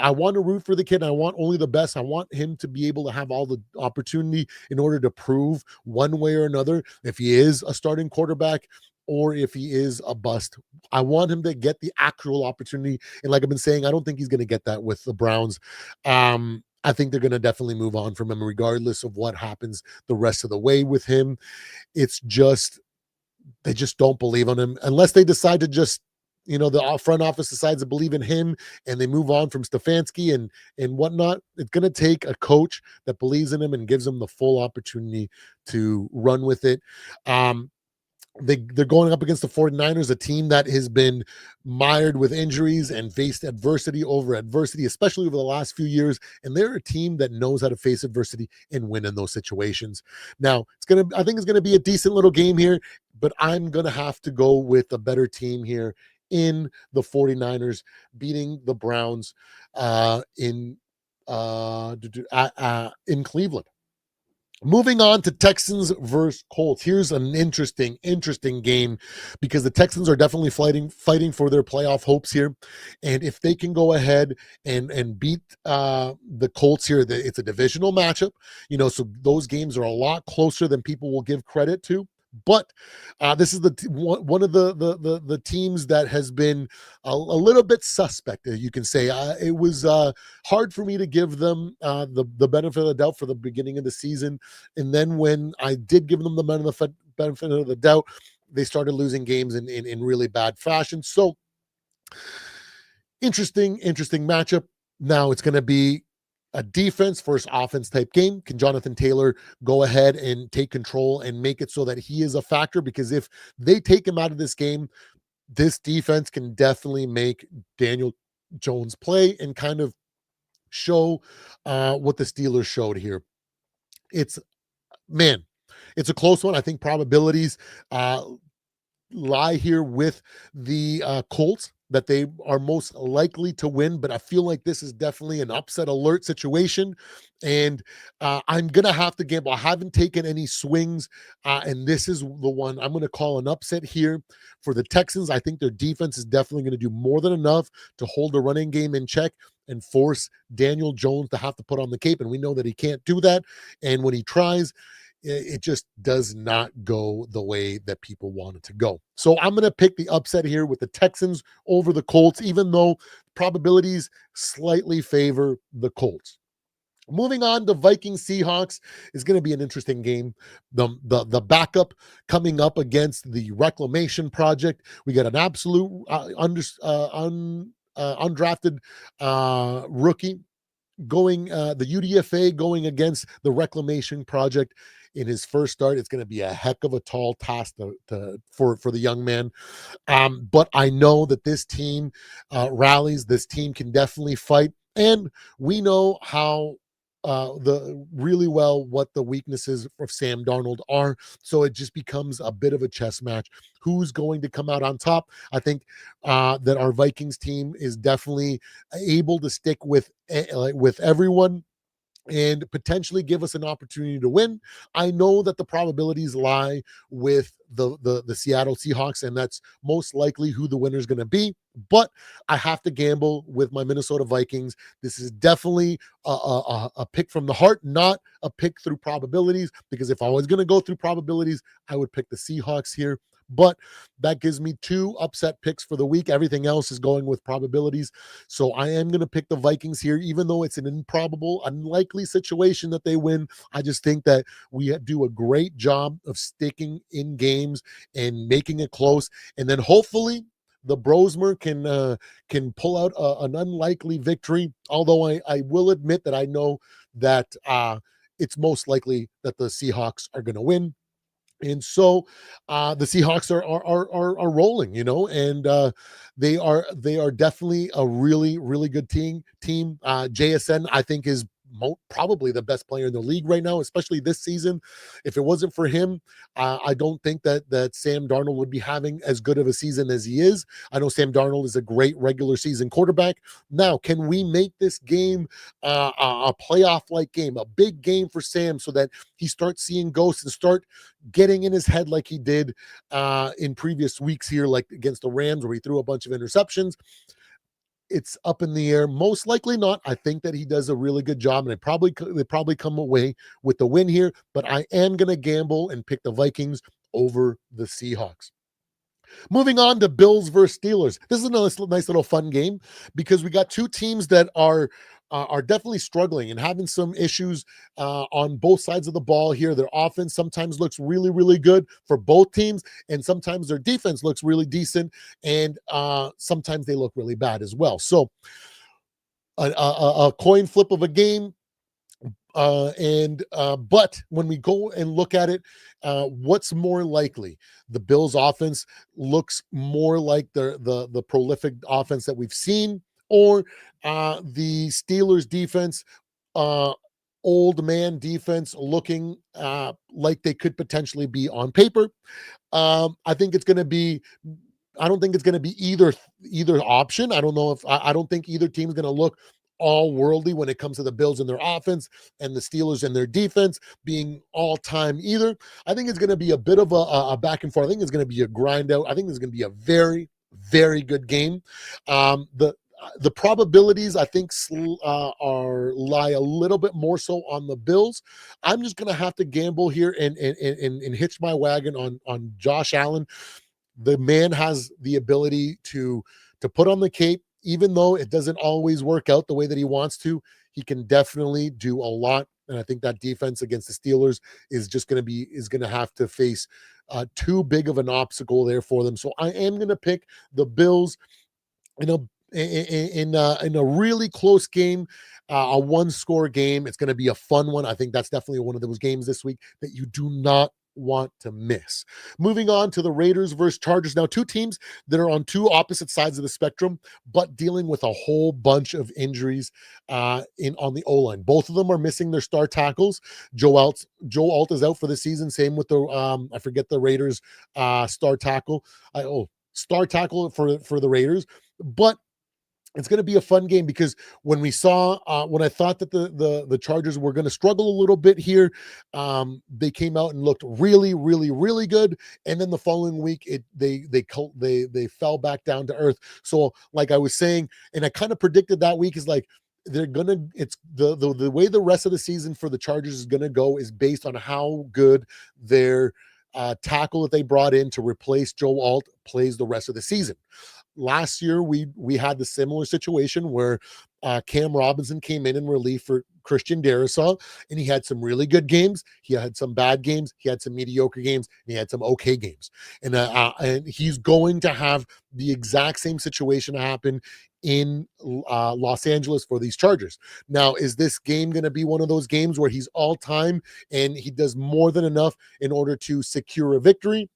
I want to root for the kid. And I want only the best. I want him to be able to have all the opportunity in order to prove one way or another if he is a starting quarterback or if he is a bust. I want him to get the actual opportunity. And like I've been saying, I don't think he's going to get that with the Browns. I think they're going to definitely move on from him regardless of what happens the rest of the way with him. It's just, they just don't believe on him unless they decide to just, the front office decides to believe in him and they move on from Stefanski and whatnot. It's going to take a coach that believes in him and gives him the full opportunity to run with it. they're going up against the 49ers, a team that has been mired with injuries and faced adversity over adversity, especially over the last few years. And they're a team that knows how to face adversity and win in those situations. Now, I think it's gonna be a decent little game here, but I'm gonna have to go with a better team here in the 49ers beating the Browns in Cleveland. Moving on to Texans versus Colts. Here's an interesting game because the Texans are definitely fighting for their playoff hopes here, and if they can go ahead and beat the Colts here, it's a divisional matchup. So those games are a lot closer than people will give credit to. But this is one of the teams that has been a little bit suspect, you can say. It was hard for me to give them the benefit of the doubt for the beginning of the season, and then when I did give them the benefit of the doubt, they started losing games in really bad fashion. So interesting matchup. Now it's going to be a defense versus offense type game. Can Jonathan Taylor go ahead and take control and make it so that he is a factor? Because if they take him out of this game, this defense can definitely make Daniel Jones play and kind of show what the Steelers showed here. It's a close one. I think probabilities lie here with the Colts, that they are most likely to win, but I feel like this is definitely an upset alert situation, and I'm going to have to gamble. I haven't taken any swings, and this is the one I'm going to call an upset here for the Texans. I think their defense is definitely going to do more than enough to hold the running game in check and force Daniel Jones to have to put on the cape, and we know that he can't do that, and when he tries, it just does not go the way that people want it to go. So I'm going to pick the upset here with the Texans over the Colts, even though probabilities slightly favor the Colts. Moving on to Vikings Seahawks is going to be an interesting game. The backup coming up against the Reclamation Project. We got an absolute undrafted rookie going the UDFA going against the Reclamation Project in his first start. It's going to be a heck of a tall task for the young man. But I know that this team rallies. This team can definitely fight, and we know how really well what the weaknesses of Sam Darnold are. So it just becomes a bit of a chess match. Who's going to come out on top? I think that our Vikings team is definitely able to stick with everyone and potentially give us an opportunity to win. I know that the probabilities lie with the Seattle Seahawks, and that's most likely who the winner is going to be. But I have to gamble with my Minnesota Vikings. This is definitely a pick from the heart, not a pick through probabilities, because if I was going to go through probabilities, I would pick the Seahawks here. But that gives me two upset picks for the week. Everything else is going with probabilities. So I am going to pick the Vikings here, even though it's an improbable, unlikely situation that they win. I just think that we do a great job of sticking in games and making it close. And then hopefully the Brosmer can pull out an unlikely victory. Although I will admit that I know that it's most likely that the Seahawks are going to win. And so the Seahawks are rolling, and they are definitely a really good team. JSN, I think, is probably the best player in the league right now, especially this season. If it wasn't for him, I don't think that Sam Darnold would be having as good of a season as he is. I know Sam Darnold is a great regular season quarterback. Now, can we make this game a playoff-like game, a big game for Sam, so that he starts seeing ghosts and start getting in his head like he did in previous weeks here, like against the Rams, where he threw a bunch of interceptions? It's up in the air. Most likely not. I think that he does a really good job, and they probably come away with the win here. But I am going to gamble and pick the Vikings over the Seahawks. Moving on to Bills versus Steelers. This is a nice little fun game because we got two teams that are definitely struggling and having some issues on both sides of the ball here. Their offense sometimes looks really good for both teams, and sometimes their defense looks really decent, and sometimes they look really bad as well. So a coin flip of a game. But when we go and look at it, what's more likely? The Bills' offense looks more like the prolific offense that we've seen, or the Steelers' defense, uh, old man defense, looking like they could potentially be on paper. I think it's going to be. I don't think it's going to be either option. I don't know if I don't think either team is going to look all worldly when it comes to the Bills and their offense and the Steelers and their defense being all time either. I think it's going to be a bit of a back and forth. I think it's going to be a grind out. I think it's going to be a very, very good game. The probabilities I think are lie a little bit more so on the Bills. I'm just going to have to gamble here and hitch my wagon on Josh Allen. The man has the ability to put on the cape, even though it doesn't always work out the way that he wants to. He can definitely do a lot, and I think that defense against the Steelers is going to have to face too big of an obstacle there for them. So I am going to pick the Bills in a really close game, a one-score game. It's going to be a fun one. I think that's definitely one of those games this week that you do not want to miss. Moving on to the Raiders versus Chargers. Now, two teams that are on two opposite sides of the spectrum, but dealing with a whole bunch of injuries in on the O-line. Both of them are missing their star tackles. Joe Alt is out for the season. Same with the I forget the Raiders star tackle. Star tackle for the Raiders, but it's going to be a fun game because when I thought that the Chargers were going to struggle a little bit here, they came out and looked really, really, really good, and then the following week they fell back down to earth. So, like I was saying, and I kind of predicted that week is like it's the way the rest of the season for the Chargers is going to go is based on how good their tackle that they brought in to replace Joe Alt plays the rest of the season. Last year, we had the similar situation where Cam Robinson came in relief for Christian Darrisaw, and he had some really good games. He had some bad games. He had some mediocre games. And he had some okay games. And he's going to have the exact same situation happen in Los Angeles for these Chargers. Now, is this game going to be one of those games where he's all time and he does more than enough in order to secure a victory?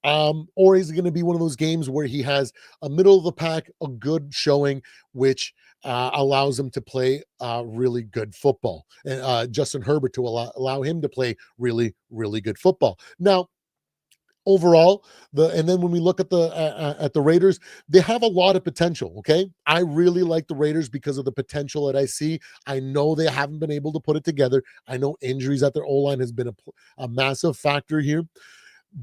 Or is it going to be one of those games where he has a middle of the pack, a good showing, which allows him to play really good football, and Justin Herbert to allow him to play really, really good football. Now, overall, and then when we look at the Raiders, they have a lot of potential. Okay, I really like the Raiders because of the potential that I see. I know they haven't been able to put it together. I know injuries at their O-line has been a massive factor here,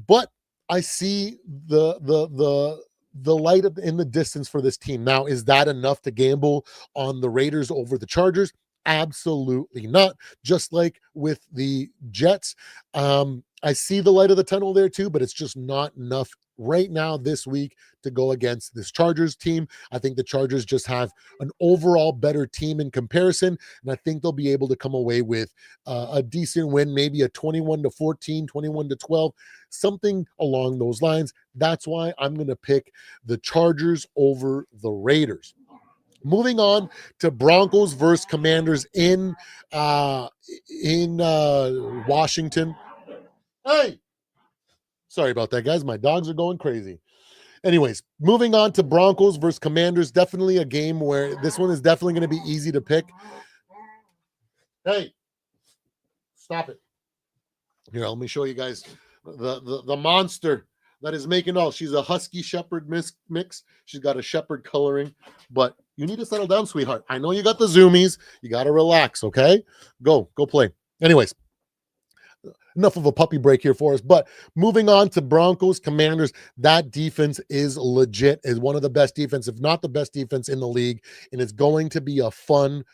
but I see the light in the distance for this team. Now, is that enough to gamble on the Raiders over the Chargers? Absolutely not. Just like with the Jets, I see the light of the tunnel there too, but it's just not enough right now this week to go against this Chargers team. I think the Chargers just have an overall better team in comparison, and I think they'll be able to come away with a decent win, maybe a 21-14, 21-12, something along those lines. That's why I'm going to pick the Chargers over the Raiders. Moving on to Broncos versus Commanders in Washington. Hey, sorry about that, guys. My dogs are going crazy. Anyways, moving on to Broncos versus Commanders. Definitely a game where this one is definitely going to be easy to pick. Hey, stop it. Here, let me show you guys the monster that is making all. She's a Husky Shepherd mix. She's got a Shepherd coloring, but you need to settle down, sweetheart. I know you got the zoomies. You got to relax, okay? Go play. Anyways, enough of a puppy break here for us, but moving on to Broncos Commanders. That defense is legit, is one of the best defense, if not the best defense in the league, and it's going to be a fun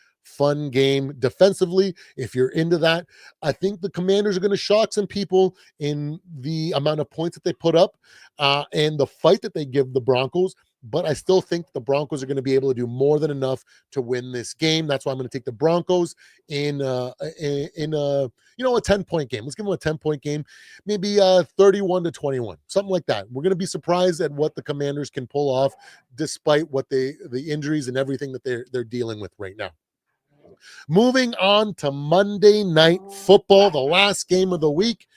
game defensively. If you're into that, I think the Commanders are going to shock some people in the amount of points that they put up and the fight that they give the Broncos. But I still think the Broncos are going to be able to do more than enough to win this game. That's why I'm going to take the Broncos in a 10-point game. Let's give them a 10-point game, maybe 31-21, something like that. We're going to be surprised at what the Commanders can pull off, despite what the injuries and everything that they're dealing with right now. Moving on to Monday Night Football, the last game of the week.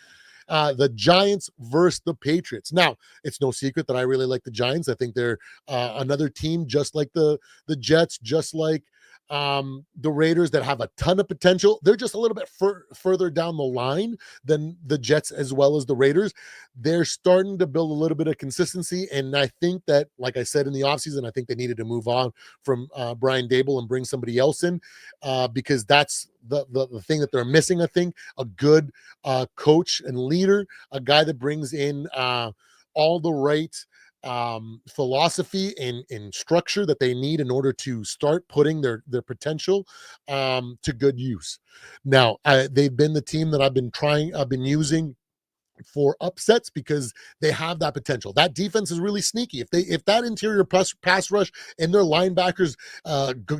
The Giants versus the Patriots. Now, it's no secret that I really like the Giants. I think they're another team just like the Jets, just like the Raiders, that have a ton of potential. They're just a little bit further down the line than the Jets as well as the Raiders. They're starting to build a little bit of consistency, and I think that, like I said in the offseason, I think they needed to move on from Brian Dable and bring somebody else in because that's the thing that they're missing. I think a good coach and leader, a guy that brings in all the right philosophy and structure that they need in order to start putting their potential to good use. Now, they've been the team that I've been using for upsets because they have that potential. That defense is really sneaky. If that interior pass rush and their linebackers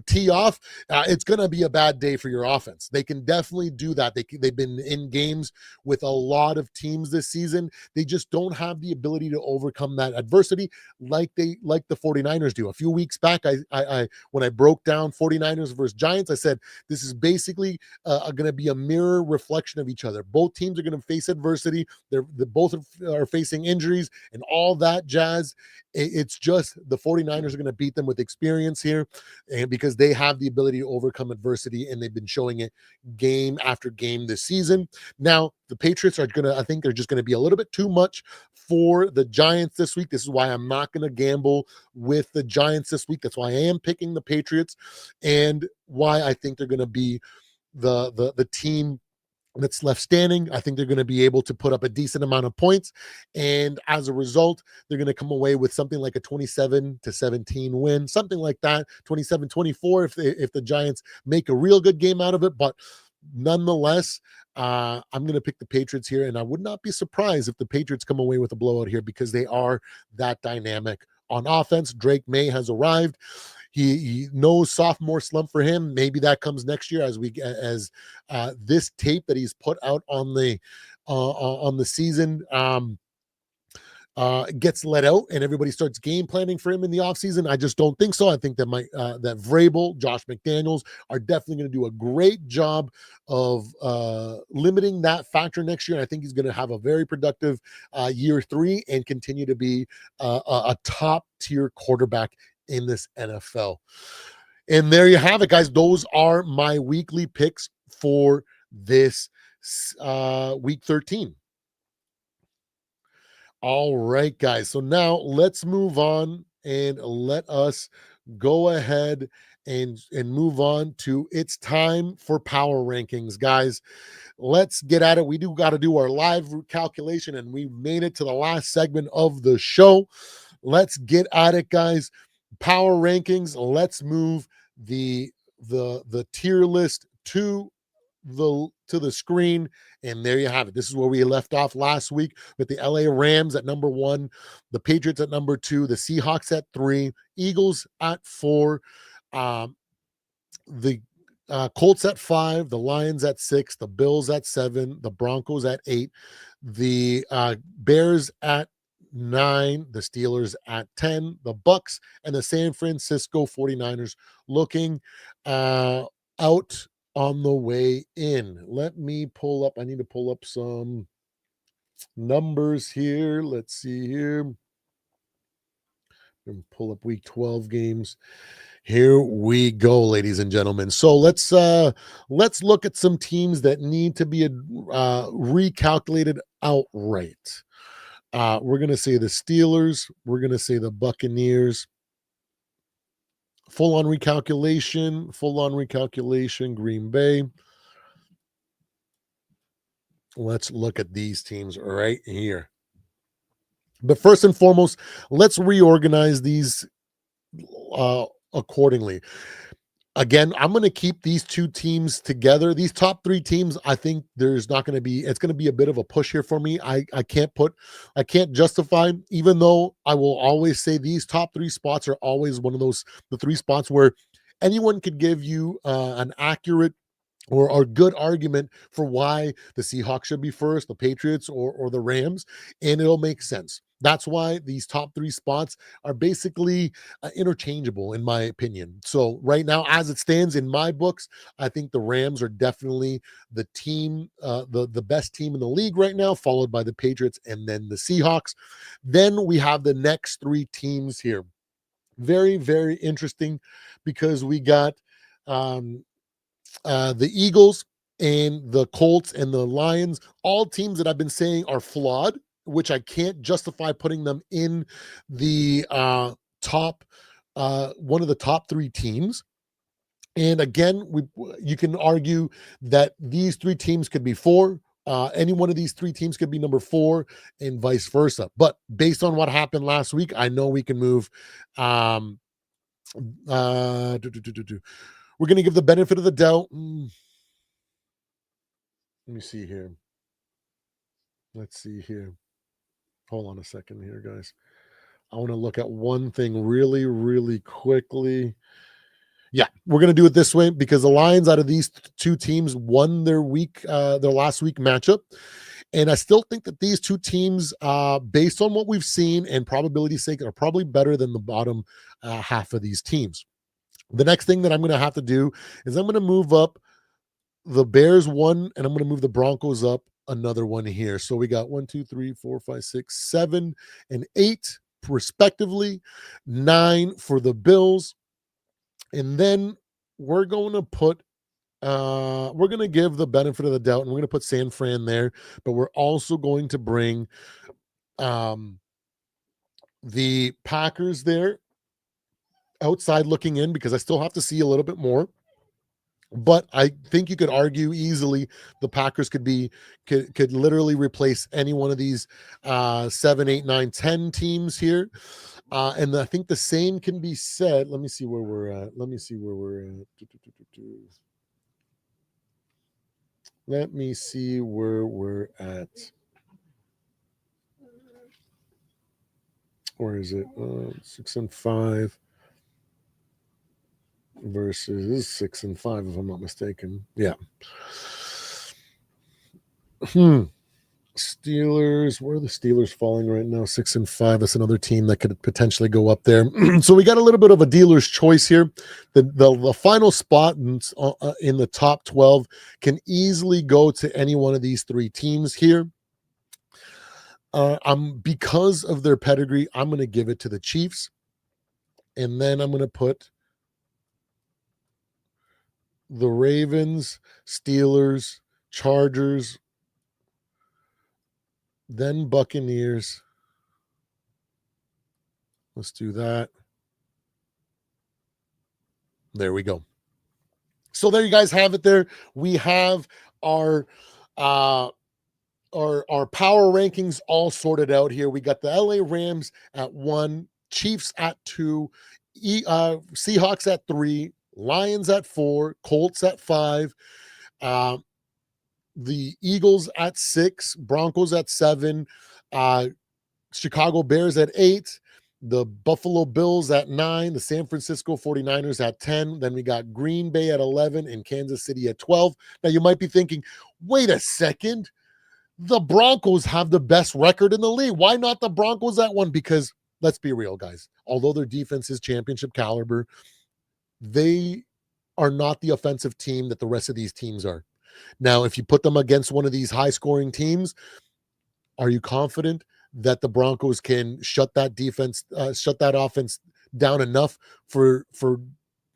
tee off, it's going to be a bad day for your offense. They can definitely do that. They've been in games with a lot of teams this season. They just don't have the ability to overcome that adversity like the 49ers do. A few weeks back, I when I broke down 49ers versus Giants, I said this is basically going to be a mirror reflection of each other. Both teams are going to face adversity. They're both are facing injuries and all that jazz. It's just the 49ers are going to beat them with experience here, and because they have the ability to overcome adversity, and they've been showing it game after game this season. Now, the Patriots I think they're just going to be a little bit too much for the Giants this week. This is why I'm not going to gamble with the Giants this week. That's why I am picking the Patriots, and why I think they're going to be the team that's left standing. I think they're going to be able to put up a decent amount of points, and as a result, they're going to come away with something like a 27-17 win, something like that, 27-24 if the Giants make a real good game out of it. But nonetheless, I'm going to pick the Patriots here, and I would not be surprised if the Patriots come away with a blowout here because they are that dynamic on offense. Drake May has arrived. He knows sophomore slump for him. Maybe that comes next year as this tape that he's put out on the season gets let out and everybody starts game planning for him in the offseason. I just don't think so. I think that that Vrabel, Josh McDaniels are definitely going to do a great job of limiting that factor next year. And I think he's going to have a very productive year 3 and continue to be a top tier quarterback in this NFL. And there you have it, guys. Those are my weekly picks for this week 13. All right, guys. So now let's move on and let us go ahead and move on to it's time for power rankings, guys. Let's get at it. We do got to do our live calculation, and we made it to the last segment of the show. Let's get at it, guys. Power rankings. Let's move the tier list to the screen, and there you have it. This is where we left off last week with the LA Rams at number 1, the Patriots at number 2, the Seahawks at 3, Eagles at 4, the Colts at 5, the Lions at 6, the Bills at 7, the Broncos at 8, the Bears at 9, the Steelers at 10, the Bucks and the San Francisco 49ers looking out on the way in. Let me pull up. I need to pull up some numbers here. Let's see here. And pull up week 12 games. Here we go, ladies and gentlemen. So let's look at some teams that need to be recalculated outright. We're going to say the Steelers. We're going to say the Buccaneers. Full-on recalculation, Green Bay. Let's look at these teams right here. But first and foremost, let's reorganize these accordingly. Again, I'm going to keep these two teams together. These top 3 teams, I think it's going to be a bit of a push here for me. I can't justify, even though I will always say these top 3 spots are always one of the 3 spots where anyone could give you an accurate or a good argument for why the Seahawks should be first, the Patriots or the Rams, and it'll make sense. That's why these top three spots are basically interchangeable, in my opinion. So right now, as it stands in my books, I think the Rams are definitely the team, the best team in the league right now, followed by the Patriots and then the Seahawks. Then we have the next three teams here. Very, very interesting because we got um, the Eagles and the Colts and the Lions, all teams that I've been saying are flawed, which I can't justify putting them in the top, one of the top three teams. And again, you can argue that these three teams could be four. Any one of these three teams could be number four, and vice versa. But based on what happened last week, I know we can move. Um, We're going to give the benefit of the doubt. Let me see here. Let's see here. Hold on a second here, guys. I want to look at one thing really, really quickly. Yeah, we're going to do it this way because the Lions out of these two teams won their last week matchup. And I still think that these two teams, based on what we've seen and probability's sake, are probably better than the bottom half of these teams. The next thing that I'm going to have to do is I'm going to move up the Bears one, and I'm going to move the Broncos up another one here. So we got 1, 2, 3, 4, 5, 6, 7, and 8 respectively, 9 for the Bills. And then we're going to put we're going to give the benefit of the doubt, and we're going to put San Fran there, but we're also going to bring the Packers there outside looking in because I still have to see a little bit more. But I think you could argue easily the Packers could literally replace any one of these 7, 8, 9, 10 teams here. And I think the same can be said. Let me see where we're at. Let me see where we're at. Let me see where we're at. Where is it? 6 and 5 versus 6 and 5, if I'm not mistaken. Yeah. Steelers, where are the Steelers falling right now? 6 and 5. That's another team that could potentially go up there. So we got a little bit of a dealer's choice here. The final spot in the top 12 can easily go to any one of these three teams here. Because of their pedigree, I'm going to give it to the Chiefs, and then I'm going to put the Ravens, Steelers, Chargers, then Buccaneers. Let's do that. There we go. So there you guys have it there. We have our power rankings all sorted out here. We got the LA Rams at 1, Chiefs at 2, Seahawks at 3, Lions at 4, Colts at 5, the Eagles at 6, Broncos at 7, Chicago Bears at 8, the Buffalo Bills at 9, the San Francisco 49ers at 10. Then we got Green Bay at 11 and Kansas City at 12. Now you might be thinking, wait a second, the Broncos have the best record in the league. Why not the Broncos at 1? Because let's be real, guys. Although their defense is championship caliber, they are not the offensive team that the rest of these teams are. Now, if you put them against one of these high-scoring teams, are you confident that the Broncos can shut that offense down enough for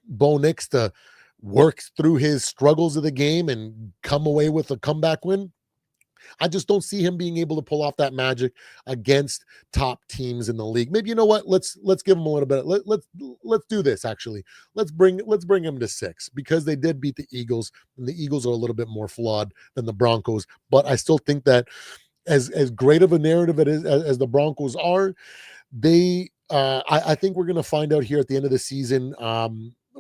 Bo Nix to work through his struggles of the game and come away with a comeback win? I just don't see him being able to pull off that magic against top teams in the league. Maybe, you know what? Let's give him a little bit. Let's do this. Actually, let's bring him to 6 because they did beat the Eagles, and the Eagles are a little bit more flawed than the Broncos. But I still think that as great of a narrative it is as the Broncos are, they I think we're going to find out here at the end of the season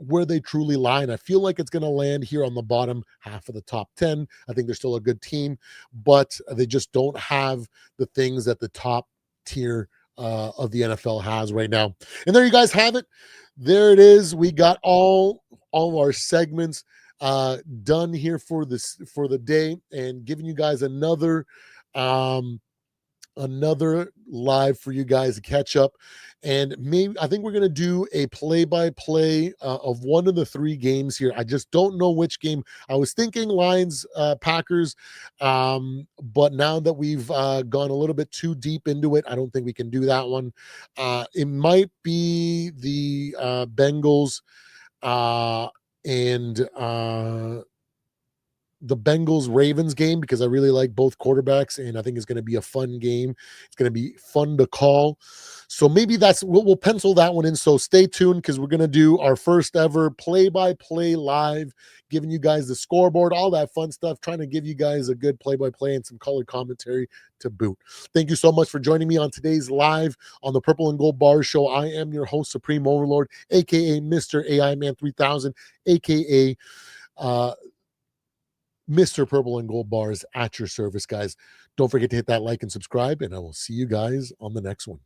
where they truly lie. And I feel like it's going to land here on the bottom half of the top 10. I think they're still a good team, but they just don't have the things that the top tier of the NFL has right now. And there you guys have it. There it is. We got all our segments done here for the day, and giving you guys um another live for you guys to catch up. And maybe I think we're going to do a play-by-play of one of the three games here. I just don't know which game. I was thinking Lions Packers, but now that we've gone a little bit too deep into it, I don't think we can do that one. It might be the Bengals uh and the Bengals Ravens game, because I really like both quarterbacks, and I think it's going to be a fun game. It's going to be fun to call. So maybe we'll pencil that one in. So stay tuned, because we're going to do our first ever play-by-play live, giving you guys the scoreboard, all that fun stuff, trying to give you guys a good play-by-play and some color commentary to boot. Thank you so much for joining me on today's live on the Purple and Gold Bars Show. I am your host, Supreme Overlord, aka Mr. AI Man 3000, aka Mr. Purple and Gold Bars, at your service, guys. Don't forget to hit that like and subscribe, and I will see you guys on the next one.